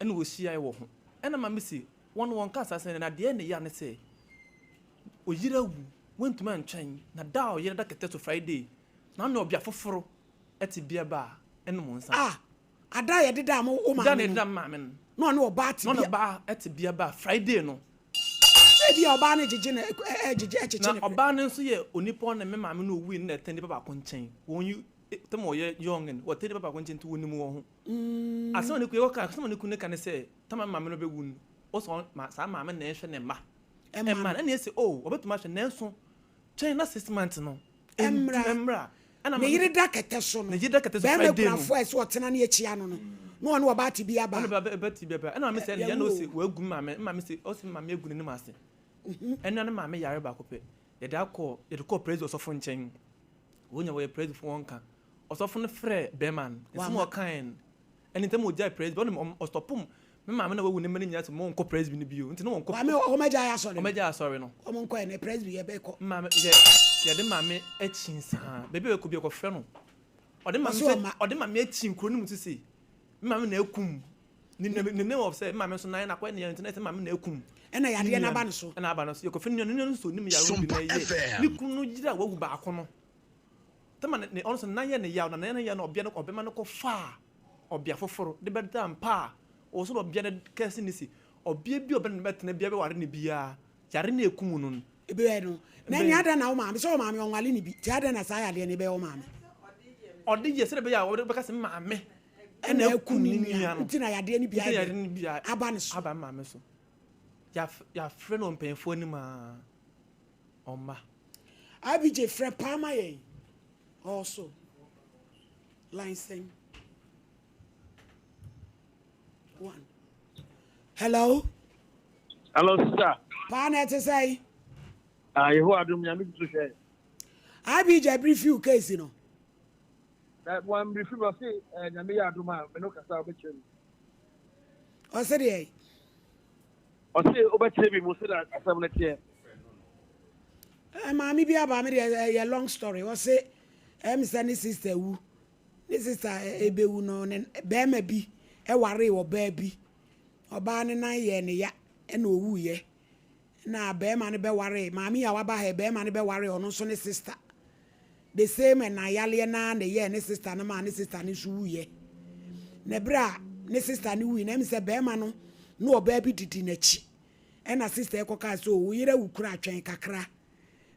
ene wo hia e wo ho ene maame si won ka asase na de ne ya ne se o yira wu wentuma ntwen na da o yira da kete to Friday na me obia foforo eti bia ba ene mo nsa ada ye deda mo o maame da ne da maame no no oba ti bia no ba eti bia ba Friday no bia oba ne jeje na echeche na oba ne nso ye onipo na me maame no wi na tende papa ko nchen won yu temo ye young and what tende papa ko nchen to woni mu ho asema ne ku ye ka asema ne ku ne ka ne se tama maame no be wun o so ma sa maame na ehwe ne ma emma na ne se o obetuma hwe ne nso chen na 6 months no emra ana me yire da kete so no ne yire da kete so Friday no be fo eso otena na echi ano no one oba ti bia ba ba ti bia ba ana maame se ya no se wagu maame se o se maame agu ne ma ase enu na maame yare ba kope ye da ko president osofo nchen wonya we president fo wonka osofo no frɛ beman smo kan eni tem oja president on ostopum me maame na wawu ne mani nya se mo nko president bi o nti no nko maame o meja ya sorry o meja sorry no o mo nko e ne president ye be ko maame ye de maame achinsa bebe we ko bi ko frɛ no o de maame achin kro ni mutu se me maame na akum ni name of say maame so nan na kwa ne internet maame na akum ena yade na ba no so ena ba no so yekofin no so nim ya rubi na ye ni kunu gira wagu ba akono tama ne on so nan ye ne ya na ya na obia no obema no ko fa obia foforo de beda mpa o so obia ne kesi ni si obia bi obena betena bia be ware ne bia yare na ekum no ebe no na nya da na o maame so o maame on wale ni bi ti ada na sa ya de ne be o maame odi ye se be ya o be ka se maame ena ekum ni nya no ti na yade ni bia aba ne so aba maame so ya friend on penfo ni ma oma abije friend pama ye also line sing one hello sister pa na te say yeho adum nya mi to share abije brief you case no that one brief you say nya mi adum a me no kasa obetchen o se dey o se obetchen bi mo se da asam na tie maami bi aba me dey long story o se Mr. ni sister wu ni sister ebewu no ne be ma bi e ware wo ba bi oba ne nan ye ne ya e na owu ye na be ma ne be ware maami ya waba ha be ma ne be ware ono so ne sister the same na yale na ne ye ne sister na ma ne sister ni su wu ye ne bra ne sister ni wu na mi se be ma no na oba bi didi na chi e na sister ekoka so wo yire wukura atwen kakra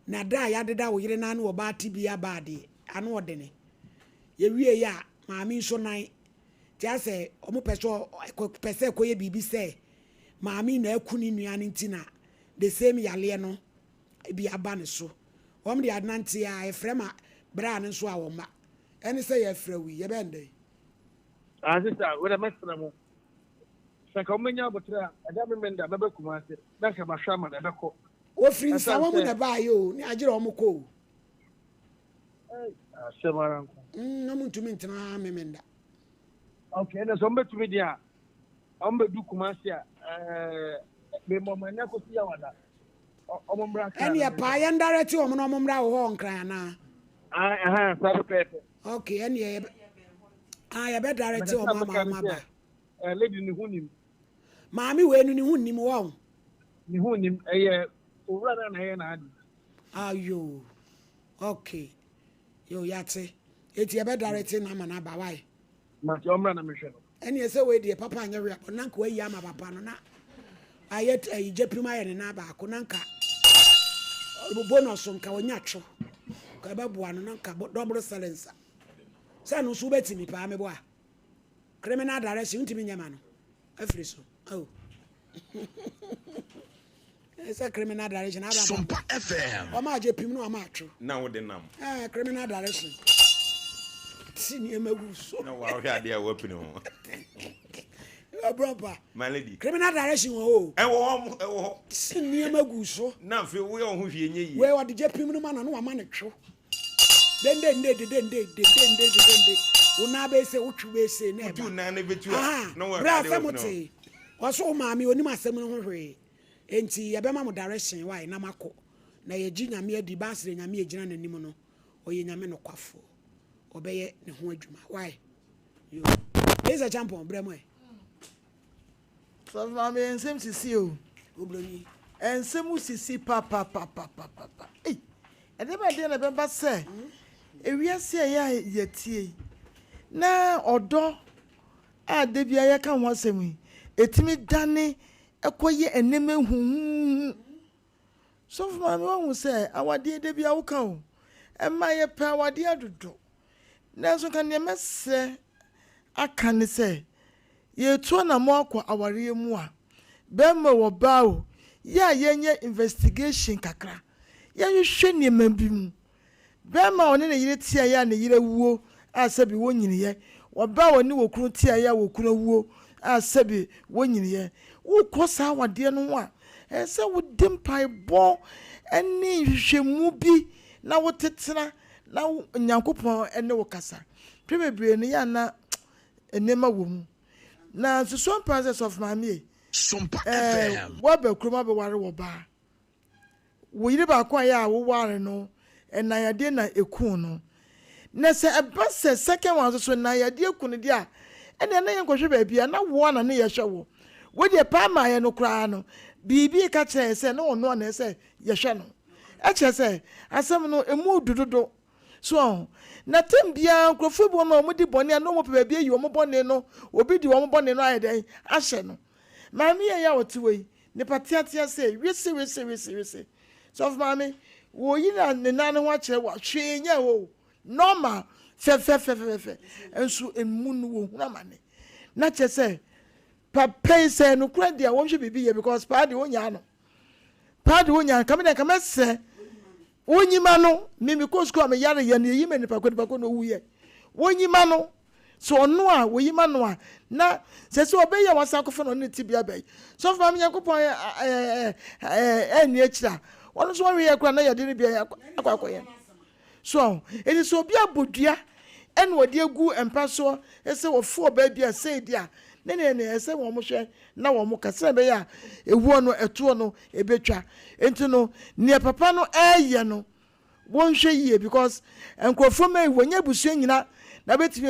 na da ya deda wo yire na na oba ti bia ba de ano odene ye wie ya maami so nan tia say omo pese koye bibi say maami na akuni nuane ntina the same yale no bi aba ne so om de adnante a efrema bra ne so a wo ma ene say ye fra wi ye bende sister we the mesra mo saka omenya botra ada me menda baba kumase na ka mahwa na beko o free nsa wo mu na ba yo ni agire o mo ko semaran ko no muntu mintina me menda okay na so mbetumi dia ombe du kumase a me mama na ko siya wada omomra ka ene pa ya ndarete o mo no omomra wo ho nkran na sabe pepe okay ene ye ya be direct o mama ba lady ni hunim maami we nu ni hunim wo ni hunim eye owura na ye na adi ayo okay yo yate eti ye be direct na mana ba why ma ti omra na mehwe no ene ye se we de papa anya we na nka we ya ma papa no na ayet ayije prima ye na ba ko na nka bonus nka wonya tro ka ba bua no nka double silencer say no so betimi pa me boa criminal direction ntimi nyama no afri so oh esa criminal direction aba Sumpa FM o ma je pim no ma atwo na wo de nam criminal direction sini emagu so na wa hwe ade a wapini ho brother my lady criminal direction wo ewo sini emagu so na fe wo ye ho hwie nye yi we wa de je pim no ma na no wa ma ne two dende una be se utwu be se na tu na na betu no we bra samote waso maami oni masem no ho hwe enti ye be ma mo direction why na mako na ye gi nyame adi basre nyame ye gina nanim no oye nyame no kwafo obeye ne ho adwuma why you is a champion bremo so maami ensem sisi o obroni ensem sisi pa eh ede ba de na be ba se ewiase ya yetie na odo a de bia ya ka ho asemi etimi dane ekoye eneme hu so for me won say awade de bia wo ka o emma ye pa awade adodo na so kan ye mese aka ne say ye to na mo akwa aware mu a be ma wo ba o ya yenye investigation kakra ya hwe ne mambi mu be ma one ne yire tia ya ne yire wuo asabi wonyiniye woba woni wokuru tia ya wokuru wuo asabi wonyiniye wo kosa wade no a ese wo dimpai bo eni hwehwemu bi na wo tetena na nyankopon ene wo kasa prebebre ne ya na enema wo mu na so process of mami Sumpa FM wo ba kuruma be ware wo ba wo yire ba kwa ya wo ware no enayade na ekun no na se ebase second one so na yade ekun dia ene na yenkwohwe ba bia na wo na ne yehwe wo wo de pa ma ye no kra no bibi ka kire se na ono na se yehwe no e kire se asem no emu dududo so na tembia nkrofo bo no mo di bone na mo pe bia yi mo bone no obi di mo bone no ayeden ahye no mami ye ya wotiwe ne patiatia se wese so of mami wo yi na ne nan ho akire wa hwenya wo normal fe enso emu no wo huna mane na che se papa se no kura dia wo hwe bibi ye because pa de wonya kama se wonyima no mimi ko school me yare ye ne yima nipa ko no wuye wonyima no so no a woyima no a na se obeye wasa ko no ne tibia bai so fa me yakopon eni akira wono so we yakura na yade ne bia akwakoye so eni so bia bodua ene wode egu empa so ese wo fo ba bia sei dia ne ese wo mo hwe na wo mo kasa be ya ewu no eto no ebetwa enti no ne papa no eye no won hwe yie because enkrofo mai wonya busu nyina na betimi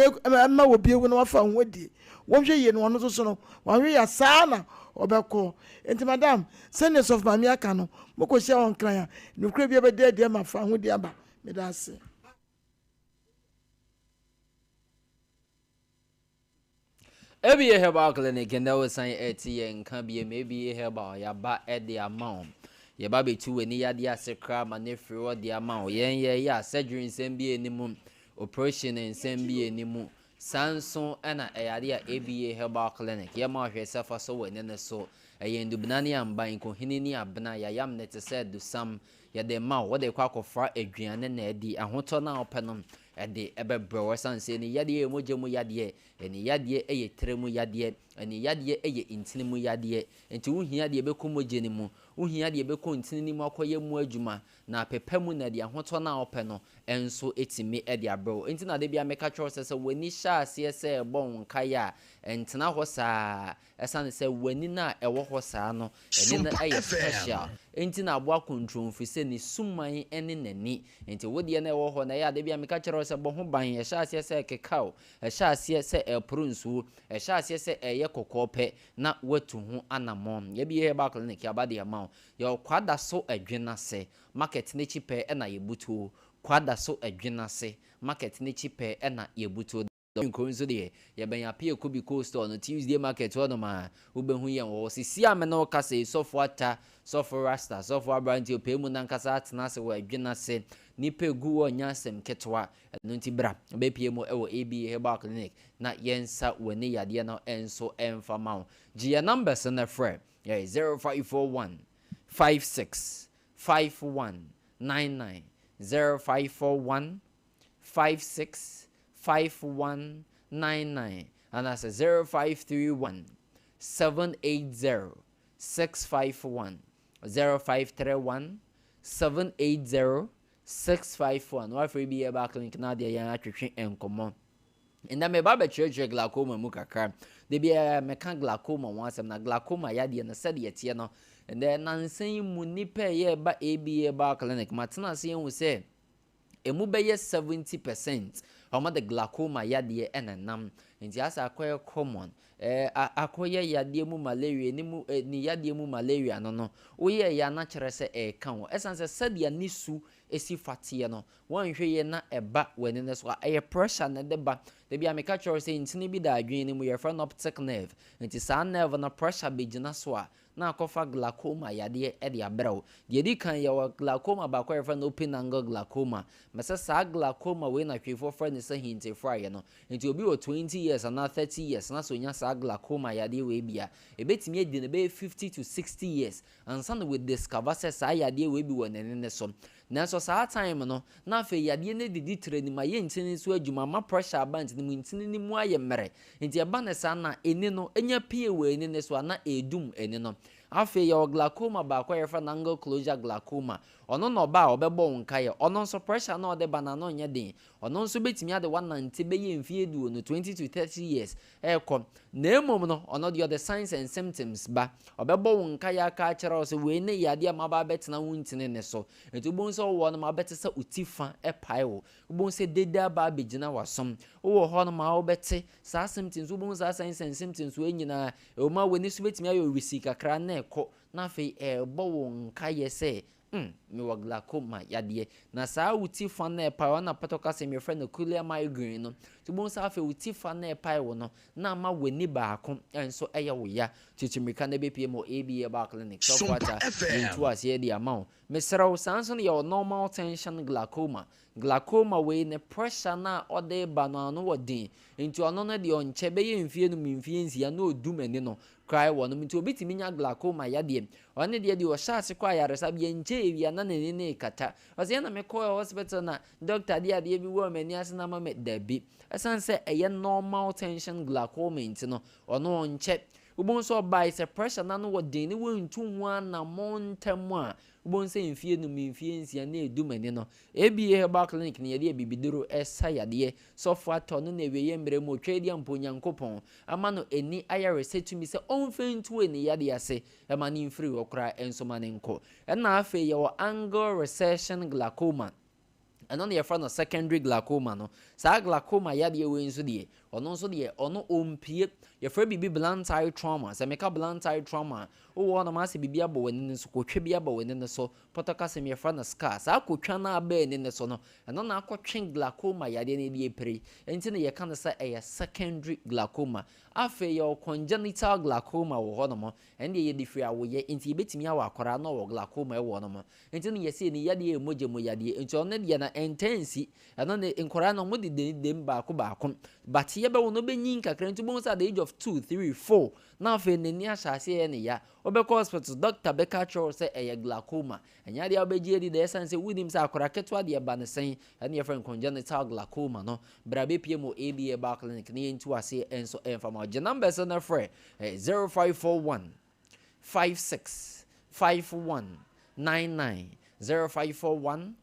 ma wo bie no wafa ho die won hwe yie no ono so no won hwe ya sana obeko enti madam seniors of mami aka no moko hia on kran ya nukre bia be de ma fa ho die aba me da se Every herbal clinic and there was an ATN can be maybe a herbal ya ba at the amount. Ya baby two and ya dia secra manifro the amount. Yen ya surgery in same be any moon operation and same be any moon. sanso ena eyade a ABA Herbal Clinic yema hwe sefa so wene ne so eyendubna ne amban ko hinini abna yayam ne te se do sam yade ma wo de kwa akofra aduane na edi ahoto na openom ede ebebre wasanse ni yade emojemu yade eni yade eye tremu yade eni yade eye intinimu yade enti wuhia de bekomoje ni mu wuhia de beko intini mu akoye mu adwuma na pepemu na de ahoto na openo enso etimi ede abro enti na de bia meka chose wani sha ase se bon kaya entina ho saa esane se wani na ewo ho saa no eni na eye special enti na abo akontromfi se ni suman ene nani enti wodi na ewo ho na ya de bia meka chose bo ho ban ye sha ase se kekao sha ase se epronsu sha ase se eye kokope na watu ho anamon ye bi Herbal Clinic abade ama yo kwada so adwena se market ne chipe na yebutu kwada so adwena se market ne chipe na yebutu nkonzo de ye ben apia kubi coast on Tuesday market ono ma ubehu ye wo sisi amena o kase sofo ata sofo rasta sofo abranti opemu na nkasa atena se wo adwena se nipa gu onya asem ketwa no nti bra be pie mu ewo ABA Herbal Clinic na yensa woni yade no enso emfa mawo gia numbers na frɛ 0541 56 51 99 0541 56 5199 and that's 0531 780 651 0531 780 651 wa free be Herbal Clinic na de yan atwetwe enkomo inda me baba church glaucoma mu kakra de bia meka glaucoma wansem na glaucoma yade na sade yete no and then nansen mu nipa ye ba ABA Herbal Clinic matena se hu se emu beye 70% omo the glaucoma yade enenam nti asa akoye common akoye yade mu malaria ni yade mu malaria no oye ya na kire se ka wo esanse sade nisu esi fatie no wanhwe ye na eba wani ne so aye pressure na deba de bia meka kire se ntini bi da adwen ni mu ye front optic nerve nti sa nerve na pressure begina so a na akofa glaucoma yade de abrawo de di kan ye glaucoma ba kwa front open angle glaucoma mesa sa glaucoma we na hwefo front ne se hinte fraye no nti obi o 20 years and 30 years na so nya sa glaucoma yade we bia ebetimi edi ne be 50 to 60 years and some with discover se sa yade we bi wonene ne so na so sa time no na fe yade ne didi treni ma ye ntini so adwuma ma pressure band ne mu ntini ni mu aye mere nti eba ne sa na eni no enya pie we eni ne so na edum eni no afe ya glaucoma ba kwa yefa na angle closure glaucoma ono no ba obebo nkaye ono so pressure na ode ba na no nya den ono so betimi ade 190 be ye mfie du no 20 to 30 years ekọ na emom no ono the signs and symptoms ba obebo nkaye aka kire so we ne yade ma ba betena wuntine ne so etu bon so wo no ma betesa utifa epai wo bon se deda ba begina wasom wo ho no ma wo bete sa symptoms bon sa signs and symptoms we nyina o ma we ne so betimi ayo risi kakra na ekọ na fe bo nkaye se me wa glaucoma yade na saa wuti fa na epa na patoka se me friend cooler migraine no to bon sa fe wuti fa na epa wo no na ma wani baako enso eye wo ya chichimika na be PM ABA Herbal Clinic so kwata into ase de amount me sraw sanso no your normal tension glaucoma we ne pressure na ode ba no no wodin into ono no de onche be ye mfie no mfie nsia na odumani no cry wo no mti obitimi nya glaucoma yade one de o shase kwa yaresa bia nche ewia na ne kata ose na me call hospital na doctor de ade bi wo mani ase na ma me dabi esanse eye normal tension glaucoma no ono onche ubon so by se pressure na no wodin ni wontu ho na montam a ubon se mfie no mfie nsia na edumani no ABA Herbal Clinic ne yade bibiduro esa yade sofo ato no na eweye mbre mo twedi amponyankopon ama no eni ayare setumi se onfentu eni yade ase ama ni mfiri okra enso manenko na afa ye wo angle recession glaucoma and on the front of secondary glaucoma no sa glaucoma yade we nso de ono ompie ye fra bibi blunt eye trauma se meka blunt eye trauma o wo na ma se bibi abo wani nso kotwe bi abo wani nso potoka se me fra na scar sa akotwa na aba ni nso no eno na akotwe glaucoma yade na bi epre enti ne ye kan se eye secondary glaucoma afe ye congenital glaucoma wo ho no mo ende ye difri awo ye enti betimi awa akora na wo glaucoma e wo no mo enti ne ye se ni yade emoje mo yade enti ono de na intense eno ne nkora no mo de dem ba ko but ye be wo no be nyin kakra nti bo at the age of 2 3 4 na fe nani ahase ye ne ya obekọ hospital doctor beka cho say eye glaucoma enya dia obegye di de sense winim say akora ketwa de ba ne sen ene ye friend congenital glaucoma no bra be pie mo ABA Bar Clinic ne ntu ase enso enfama je number so na frɛ 0541 56 51 99 0541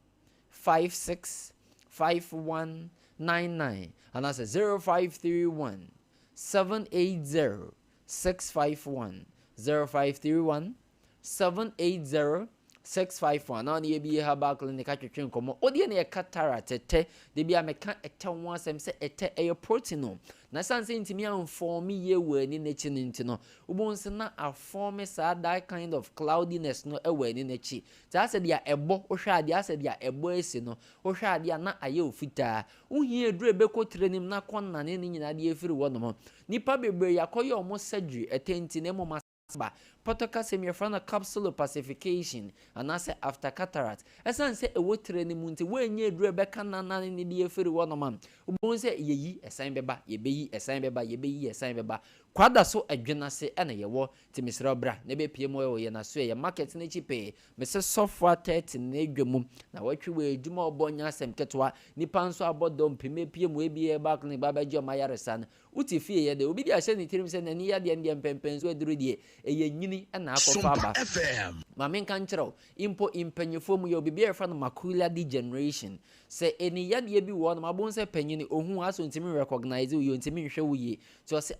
56 51 99 and that's 0531 780 651 0531 780 651 now the ABA Herbal Clinic atwetwe nkomo odi na cataract tete de bia meka ete ho asem se ete e protein no na sanse ntimi anform ye wani na chi nti no ubonse na aform sa that kind of cloudiness no e wani na chi ta se dia ebo ohwe ade ase dia ebo esi no ohwe ade na aye ofita uhie edure bekotrenim na konna ne nyina de efiri wono nipa bebre yakoye omo surgery etenti ne mo ba potoka semi front capsule pacification and as after cataract esan se ewo training munti wenye dure beka nanane ne de efiri wono man ubon se yeyi esan beba yebeyi esan beba yebeyi esan beba kwada so adwena se ene yewo timisra bra ne be pie mo ye na so ye market ne chipe me se software 30 na edwemu na watwi we adwuma obonya asem ketwa nipa nso abodom pime pie mo ebie back ne baba je mayaresan uti fie ye de obi di ahye ne tirim se na ni ya de ndempempen so aduru die eye nyini na akọfa aba mame nka nkyerɛw impo impanyefo mu ye obi bia fa no macular degeneration se eni yade bi wo no mabon se panyini ohun aso ntimi recognize wo ntimi nhwɛ wo ye so se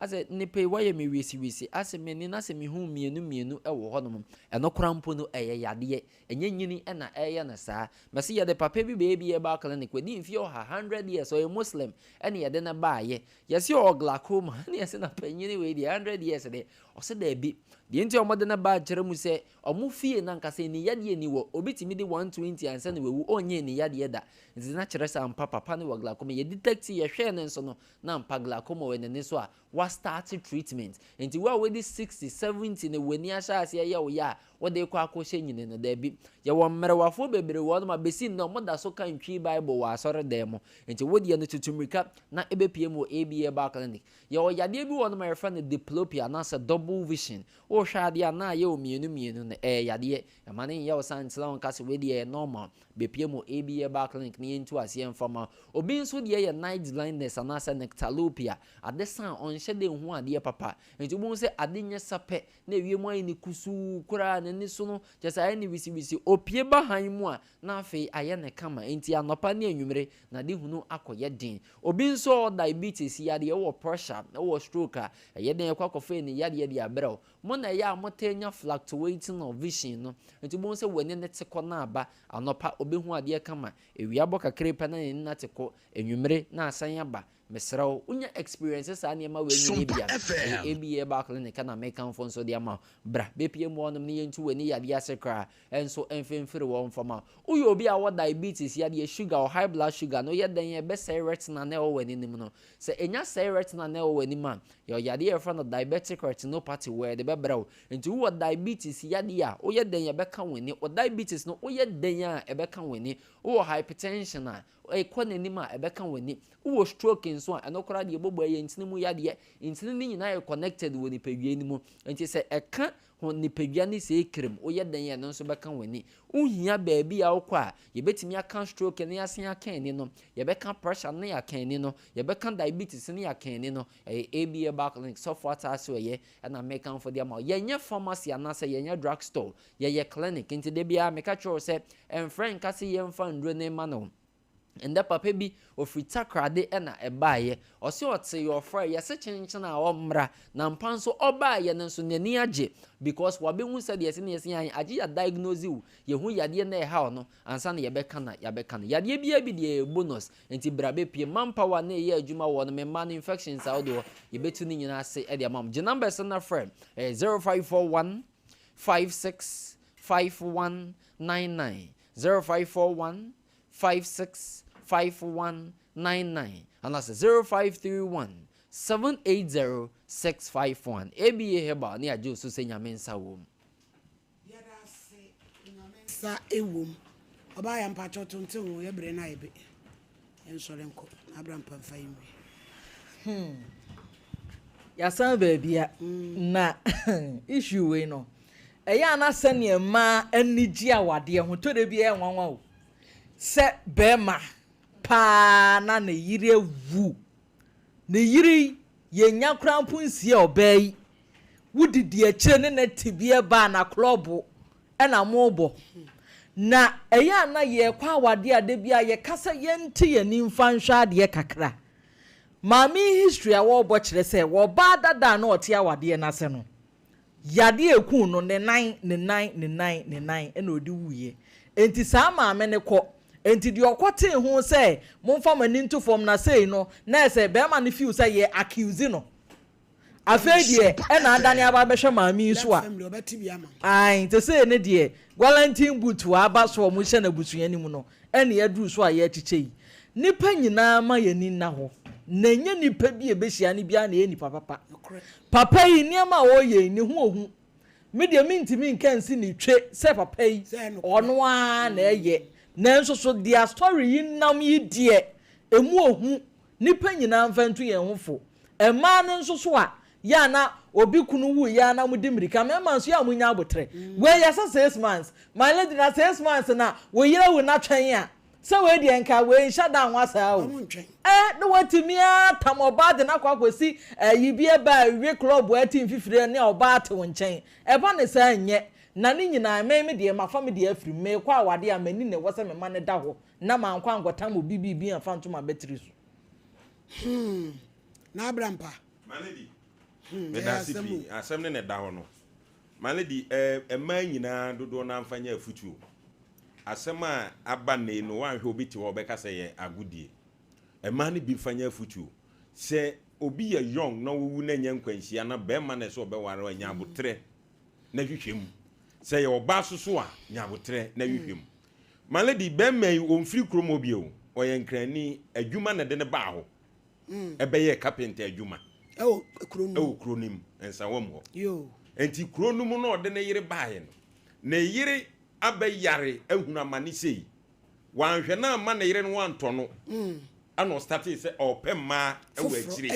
ase nipe waye me wisi ase meni na se me hu mienu ewo ho no eno krampo no eye yade enye nyini na eye na saa mase ye de papa bi baby e ba clinic we di mfie oha 100 years o muslim ene ye de na baaye yesi o glaucoma ene yesi na panyini we di 100 years de o se da bi de nti omode na ba kyere mu se omu fie na nkase ni yade ni wo obitimi di 120 ansa na wewu onye ni yade da nti na kyere sa ampa papa ne wo glaucoma ye detect ye hwe ne nso no na ampa glaucoma we ne so a was started treatment nti wa we di 60 70 ne weni ahase ye wo ya wo de kwa akoshe nyine no da bi ye wo mmerewafo bebre wo no ma besi no moda so kan twi bible wa asore dem nti wo de no tutumrika na ebepie mu ABA Bar Clinic ye wo yade bi wo no ma refa ne diplopia na sa double vision o hwade na ye o mienu na yade amane ye wo santela on kase we de normal bepie mu ABA Bar Clinic ne ntu ase enfama obi nso de ye night blindness na sa nectalopia adesan on hye de hu ade papa nti bo se ade nye sape na ewie mu ayi ni kusu kura ne ni so no jesa ayi ni wisi opie ba han mu a na afi aye ne kama nti anopa ne anwumre na de hunu akoye din obi nso diabetes yade wo pressure wo stroke a ye den kwakofe ni yade de abrɛw mo na ya motenya fluctuating of vision no nti bo se wani ne teko na aba anopa obehu ade kama ewia bɔ kakre pa na ni na teko anwumre na asan aba mesraw unya experiences ani ma we ni bia ABA Bar Clinic na make am fon so dia ma bra be pie mu onom ni yentu wani ya dia sekra enso enfemfere wo mfama uyo obi a wo diabetes ya dia sugar or high blood sugar no ye den ye be say retina na wo wani nim no se enya say retina na wo wani ma yo ya dia from the diabetic retinopathy where the be bra nti wo diabetes ya dia o ye den ye be ka wani o diabetes no o ye den ya e be ka wani o hypertension na ekonenima ebeka wani wo stroke nso a enokora de bobo ye ntini mu yade ntini ni nyina ye connected wo ni padua ni mu nti se eka ho ni padua ni se krem wo ye dan ye no nso beka wani uhia baabi a wokwa ye betimi aka stroke ne asen aka ni no ye beka pressure ne aka ni no ye beka diabetes ne aka ni no ABA Bar Clinic so far taso ye na make am for them ye nya pharmacy ana se ye nya drug store ye clinic nti de bia make sure se enfren ka se ye mfa ndro ne ma no enda papa bi ofrita krade na ebaaye ose ote your friend yese chenchen na omra na mpanso obaaye nenso nani age because wabehu said yese ne yese yan age ya diagnose wu yehu yade na eha no ansa na yebeka na yade bia bi de bonus enti brabe pie manpower na ye adwuma wo no me man infections awdo yebetu ni nyina ase e de mam je number se na friend 0541 56 5199 0541 56 5199 and that's 0531 780 651 ABA Herbal ni ajo so senya mensa wo yada se sa ewom oba ya mpacho tonton wo ye bre na ebe ensore nko abram pamfa yimwe yasan baabia na issue we no eya na sene ma anigi awade ho to de bia enwanwa o se bema pa na ne yire wu ne yiri yenya krampo nsie obai wudidi akire ne na tibia ba na club na mobo na eya na ye kwa awade ade bia ye kasa ye nti ye nimfa nhwa ade kakra mami history a wo bo kire se wo ba dada na ote awade na se no yade eku no ne nine ena odi wuye enti saa maame ne kɔ enti di okote ho se momfa mani nto fom na sei no na se be ma ne fiu se ye accuse no afedie ena adane aba behwe maame so a ai te se ne die Valentine butu aba so mo hye na busuani mu no ena ye duru so a ye chichei nipa nyina ma ye ni na ho na nye nipa bi ebehia ne bia na ye nipa papa yi niama wo ye ni hu ohu me de mintimi nkansi ni twe se papa yi ono a na eye na nso so dia story yi nam yi die emu ohu nipa nyina mfantu ye hofo ema ne nso so a ya na obi kunu wu ya na mudi mirika me man so ya munya abotre we ya 6 months my lady na 6 months na we yire wu na twen ya so we de nka we nsha da nwasa o no watimi atam oba de na kwakwesi yi bia ba we club atim fifire ne oba ate wo nchen e ba ne sa nye na ne nyina me de ma fa me de afiri me kwa awade amani ne wose me ma ne da ho na ma nkwa ngotam obibibi afanto ma betri so na abrampa maledi me da sipi asem ne da ho no maledi ma nyina dodo na amfanya afutuo asem a aba ne no wanhwe obi ti wo be ka se ye agudie ema ne bi fanya afutuo se obi ye young na wowu na nya nkwanhia na be ma na se obeware anya abotre na hwehwem se ye oba soso a nya abotre na hwehwem maledi be mai omfiri krom obi o oye nkrani adwuma na de ne ba ho ebe ye carpenter adwuma kronim ensa wom ho yo enti kronum no de ne yire baaye no ne yire abayare ehuna mani sei wanhwe na ma ne yire no wanto no ano start se opemma ewu akire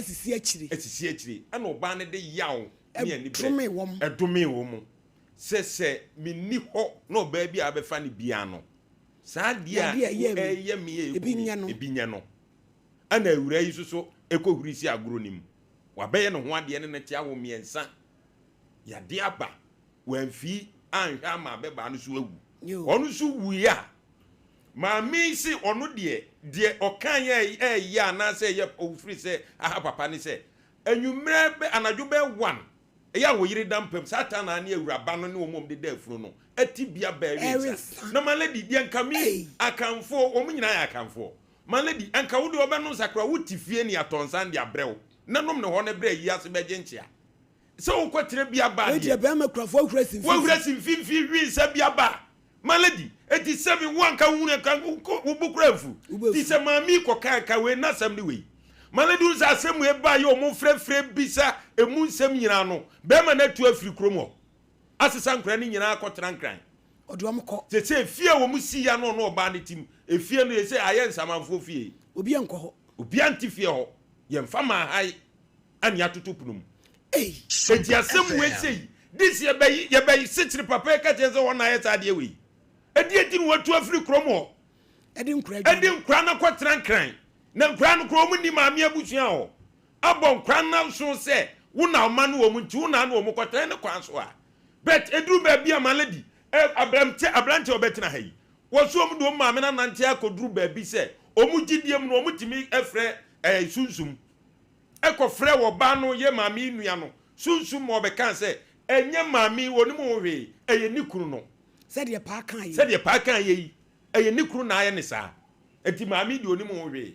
esisi akire ana oba ne de yaw ne ani be edome wom se minni ho na oba bi abefa ne bia no saa dia eye me ebinya no ana awura yi so ekohurisi agronim wabeye no ho ade ne nete awo miensa ya de aba wanfi anhwa ma beba no so awu onu so wu ya ma mi si onu de okan ye ya na se ye ofri se aha papa ni se anwumre be anadwo be 1 ya wo yiri dampem satan na ne awuraba no ne omom de da afuru no atibia ba wi na maledi de nkami akanfo omunyina ya akanfo maledi anka wo de obenu sakra wutifie ni atonsan de abrew nanom ne ho ne bre yi ase beje nchia se wo kwatere bia ba de be ma krafo hurasim fifi wi se bia ba maledi eti 7 1 ka hunu ka wo bukrafu ti se mami ko ka we na sam ni we maledi unsa asemu e ba ye o mo frefre bisa emu nsem nyina no be ma na tu afiri kromo asesa nkra ni nyina akotran kran odom ko se fie wo mu si ya no oba ne tim efie no ye se aye nsamanfo fie obi enko ho obi antifie ho ye mfa ma hai ani atotopunum enti asem we sei this ye be sitri papa ka je zo wona ye sade we edi no watu afiri kromo edi nkra na kwatran kran na nkra no kromo ni maame abusua ho abon nkra na so se wo na ma no wo mu nti wo na no wo mu kwatran ne kwan so a bet eduru ba bia maledi abrante obetina hai wo so mu do maame na nante akoduru ba bi se omu gidiem no omu timi efre sunsum ekofre wo ba no ye maami nua no sunsum mo be kan se enye maami woni mo hwe eye nikuru no se de pa kan ye eye nikuru na aye ne sa enti maami de oni mo hwe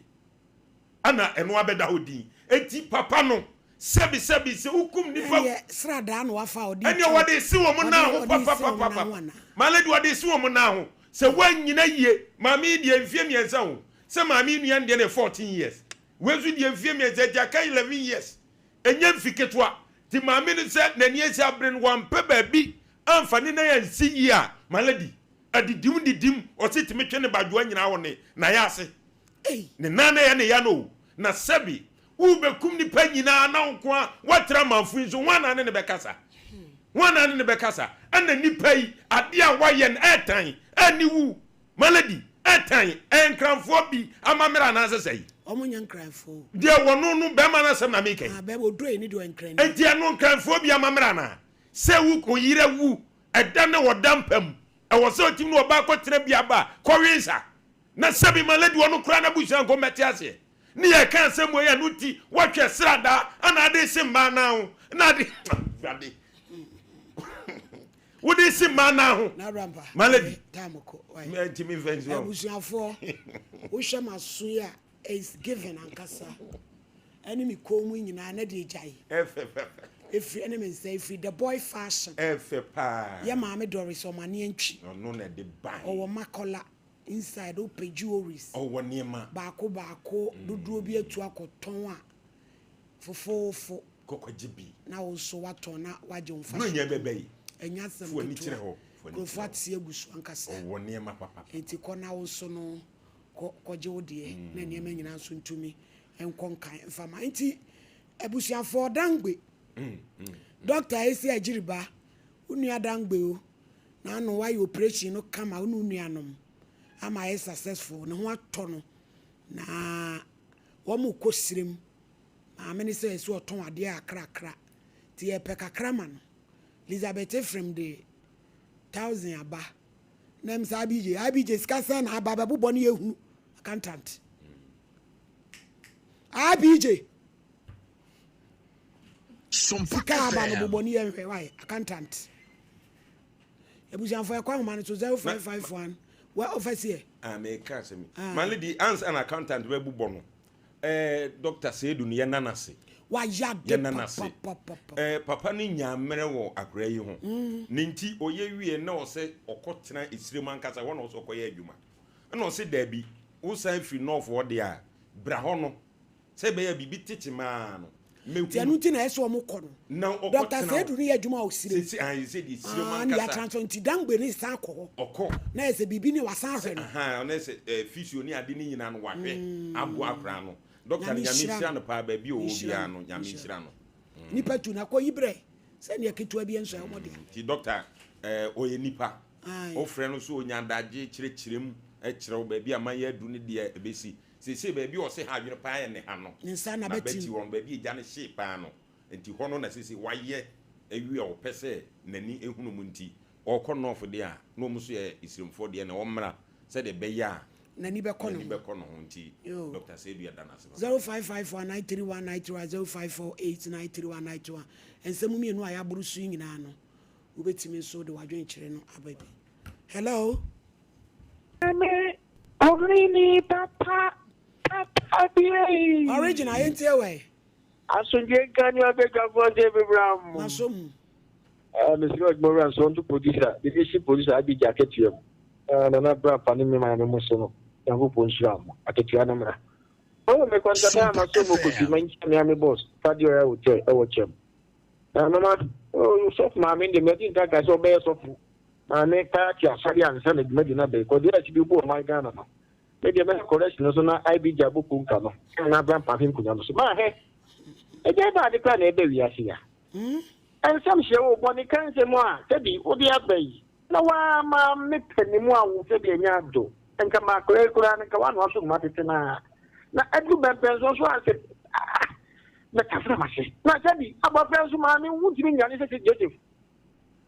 ana eno abeda odin enti papa no sebi se hukum ni fa srada no afa odin eni wode si wo mo na ho papa maledi wode si wo mo na ho se wanyina ye maami de mfie miensa ho se maami nua de 14 years wezu die mfie miensa ja ka 11 years enye mfiketwa ti maami ni se nani esi abren wampe baabi amfani na ya nsi yi a maledi didim o se timi twene badwo nyina wo ne na ya ase ne nana ya ne ya no na sebi wo bekum ni pa nyina na nko a watra manfu so wana ne bekasa wana ne bekasa ana nipa yi ade a waye n etan ani wu maladi etan enkranfo bi amamera na asesai omunya nkranfo de wono no be ma na sem na mekai ah be odro ni do nkran enti anu nkranfo bi amamera na se wu ko yire wu eda ne wodampam e wo se otim no oba ko tira bi aba ko winsa na sabi maladi wono kura na busan ko meti ase ni ye kan se mo ye no ti wotwe srada ana de se ma na ho na de ade wodi si ma na ho na rampa maladi tamoko me enti me venzo abusuafo wo hwe maso ya is given ankasa enemy komu nyina na de jai if enemy say if the boy fashion pa ya maame doris o mane antwi no na de ban o makola inside o pejuoris o woniema baako duduo bi atu akoton a fofofo kokojibi na wo so waton na waje mfa no nya bebe enya sem fo ni kire ho ko fati egusu ankasa o woniema papa enti ko na wo so no koje wo de na niema nyina so ntumi enkonkan mfama enti abusuafo dangbe doctor esi ajiriba unua dangbe o na no why operation no kama unua nom ama is successful ne ho ato no na wo mu kosirem maame ne se esi oton ade akrakra ti e pe kakrama no Elizabeth from the 1000 aba nem sa BJ skasa na aba babu ne ehunu accountant BJ Sika aba no boboni ehwe why accountant ebujanfo ekwa homa no 0551 where office here me ka se mi manly the ans an accountant we bubo no Dr. Sedu ne nanase wa yade papa ni nyamere wo akra yi ho ne nti oye wie na o se okotena esirem ankasa wona o so koye adwuma na o se dabi wo san free north wo de a bra ho no se be ya bibi titima no ti anu ti na eso o mo kono Dr. Sedu ni adwuma o sire si an se di esirem ya ankasa transfer nti dangbe ni san ko okọ na ese bibi ni wasan hwe no na se physio ni ade ni nyina no wahwe abo akra no Doctor Nyamishira no pa ba bi o bia no Nyamishira no nipa tu na ko yibre se ne ketua bi enso e mode ti doctor oye nipa o frɛ no so onyadaje kirekirem kyerɛw ba bi amaye adu ne de ebesi se ba bi o se ha dwene pa ye ne ha no nsa na beti won ba bi eja ne hye pa no enti ho no na se waye awie o pese nani ehunu mu nti o kɔ no fo de a no mu so ye isiremfo de na o mmra se de be ya nani be kono nti Dr. Sedu ya dana se 0554931931 ensemu mienu aya burusu nyina no ubetimi so de wadwen kire no ababi hello Orini papa bi original ente we asunje kan yo be gafo de bibram masom Mr. Ogboran so to producer the issue producer abi jacket yam na bra pani me ma me so no ya go ponshira mo aketua na mra o me kwanta na ma so mo ko ti man me am boss fadio ya hotel e wo chem na ma o so ma me de me tin ka ka so be so fu ma me ka ti asari an se na de medina be ko dia ti bi bo ma Ghana no me de me correction so na IB jabo ku nka no na bra pani ku nya so ma he e je ba de ka na e be wi asia and some show boni kan se mo a tebi odi abai na wa ma me penimu a wo se de nya do enka ma kura na ka wa no so ma tete na edu be penso so ase na kafra ma se na tebi aba penso ma ni wutimi nya ni se Joseph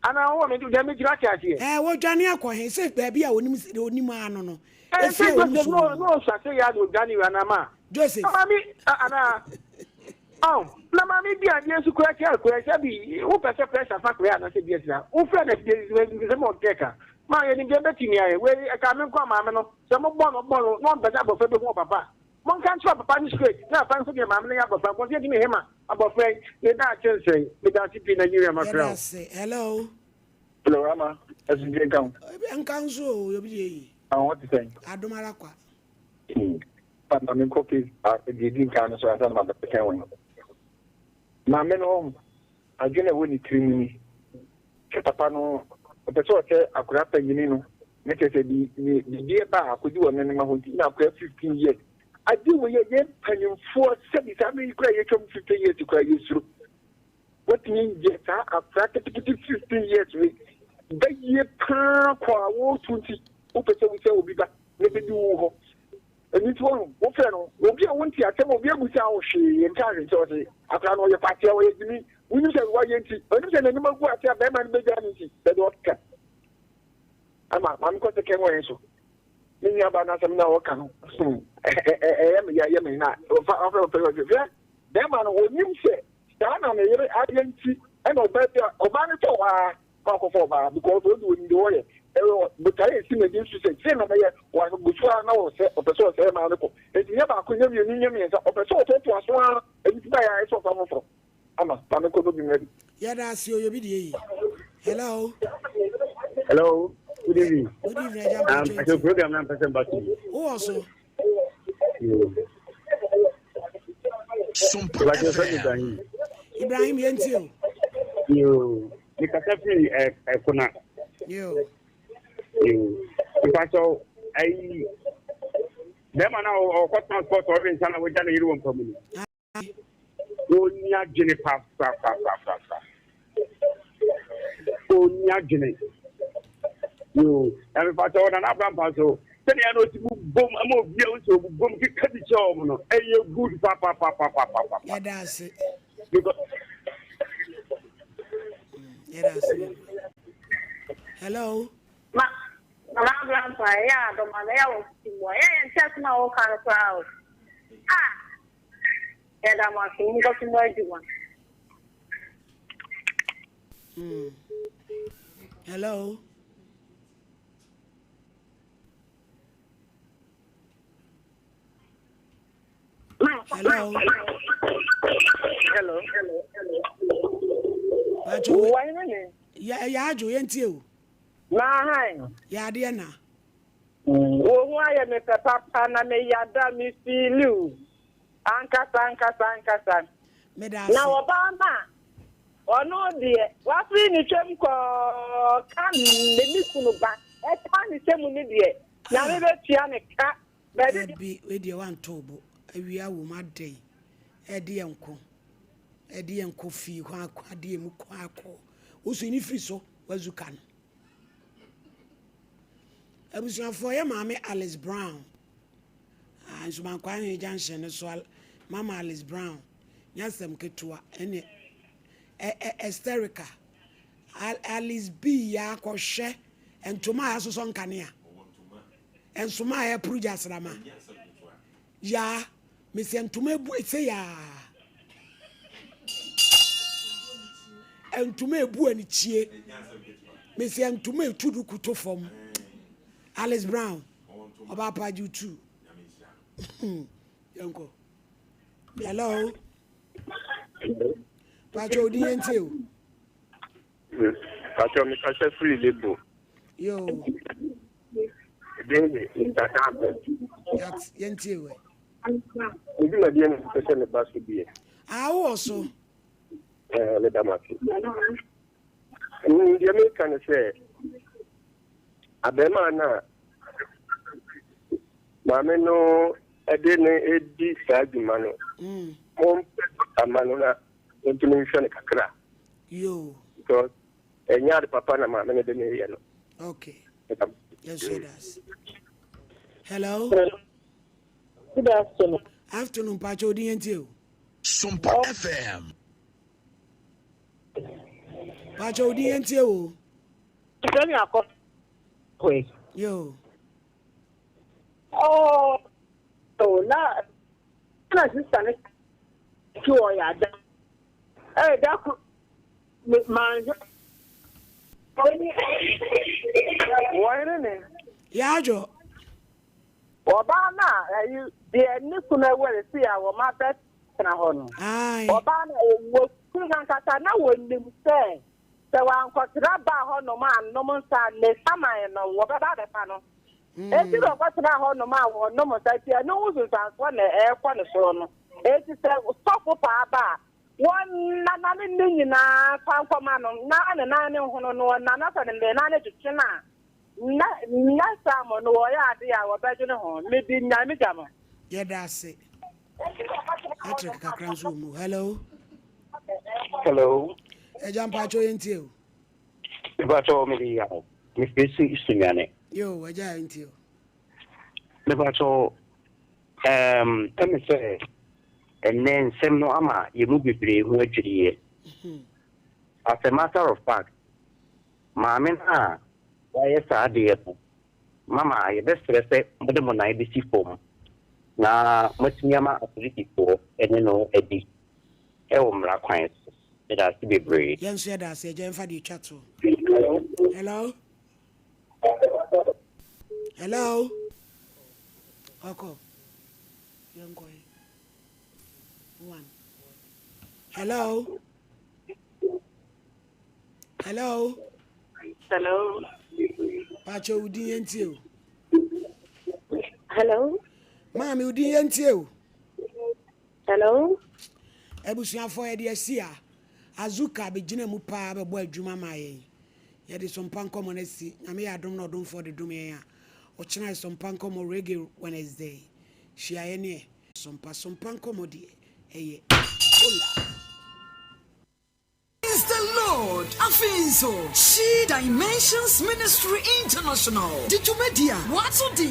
ana wo me du de me jira ka ase wo dwane akohe se ba bia onim ano no efi no so ase ya do dwane wa na ma Joseph mama mi ana na mami bi ade su kura kya kura sabi wo pese pressure fa kura na se bi esa wo fra na se mo keka ma ye ni ge betini aye we ka me kwa mama no se mo bono no be da bofe be ko papa mo kan twa papa ni straight na fa so ge mama ne ya bofa ko se di me hema abofa ye da chense me da ti Nigeria ma kra hello ama esinje kan enkan so yo bi yi what you saying adomara kwa papa me copy di din kan so asa ma be kan won na me no adwene wo ni trimini papa no opeso oche akura panyini no ne kese di ba akodi wo ne ma ho ti na akura 15 years I do with your young penny for 7 years, 50 years to cry you through. What means yes, I practically 15 years with the year per 20 open will be back. Maybe do and it's one. What will be a 1 year, some of you without she entirely. I can't know your party away to me. We know why you understand the number of what I have and began that what can. I'm going to come away so. Many about us now can. I am not. Them man will you say, stand on the agency and obey Obama because we're doing the way. But I see the use to say, Jim, one of which one knows a person of America. It's never could have union means a person to us one and it's by eyes of our phone. I'm a could be ready. Yeah, that's your video. Hello. Hello. Good evening. Good evening. I'm a program I'm present back to you. Who also? Ibrahim Yentil. You can definitely a corner. You. In fact, so I. Them are now what transport or in Sana with Johnny Room for me. Onya Jenny Papa. Onya Jenny. You, everybody on an Abraham so. Then I know to boom, I'm more views to boom, cut the job, and you're good, papa. Yeah, that's it. Because. Yeah, that's it. Hello. Mama grandpa, yeah, the man, and just now, kind of crowd. Yeah, that was him, got to know you. Hello. Hello. Why not? Yeah, Joe, Nah, Yadiana. Oh, why am I papa? Na me yada me feel you. Anka. Now, Obama. Oh, no, dear. What we need to call can the Nikuba. I can't say money, dear. Now, maybe Tiana cat. Be with your one tobo. We are woman day. Eddie uncle. Eddie and coffee, Quadi Muquaco. Also, in Friso, was you can. I was your for your mammy Alice Brown. And so my quiet Junction as well. Mama Alice Brown. Yes, them Ketua, and Esterica. Alice B. Yakoshe, and Toma Son Cania. And Sumaya Prujas Rama. Ya, Miss Antume say ya. And to me, boo and cheer. Miss Antume to do form. Alice Brown, about Paju too. Uncle. Hello. Pacho DNT. Pacho, me catch free label. Yo. That's Yentie. We do not be any person about to be. I also. Let them ask you. The American say, Abemana, Mameno, Edene, Edi, Sagimano, Manona, intonation Kakra. You. Because a yard papa and mamma, okay. Yes, it does. Hello. Good afternoon. Afternoon, Pacho DNT. Sumpa FM. Pacho DNT. Yo. Oh, so now, I'm just sure ya. Hey, that could man. Why not? Yeah, Joe. Obama, you the Nikuna will see our mother. Obama was Kata now when they say, so I'm Kotraba Honoman, no more son, the summer and what about the panel? If you don't watch that Honoman or no more, I know who's one air cornerstone. It is a stop for Papa. One million, pound for man, 9 and the 9 to China. Not some no idea what better home, maybe Namigama. Yedase. Patrick Kakranzu. Hello. Hello. Ejam Pacho Intio. Nebato Media. Miss Bessie Singane. Yo, Eja Intio. Nebato, let me say, and then some no ama, you move be who actually. As a matter of fact, Mamma, why is that dear? Mama, I best respect Madame on IBC form. Na much yama ability for, and you know, Eddie. Elmra clients. It has to be brave. Yes, yeah, that's a gem for the chat. Hello? Hello? Okay. Young boy. One. Hello? Hello? Hello? Pacho, Udi and you. Hello? Mammy, Udi and you. Hello? Ebusia for Edia. Azuka be Jina Mupa, a boy Juma May. Yet is some panko monesi. I may I don't know for the Dumea. Or China some panko more reggae Wednesday. She a any some panko modi. Hey, hola. Is the Lord Afinso She Dimensions Ministry International. Did you media? What's on the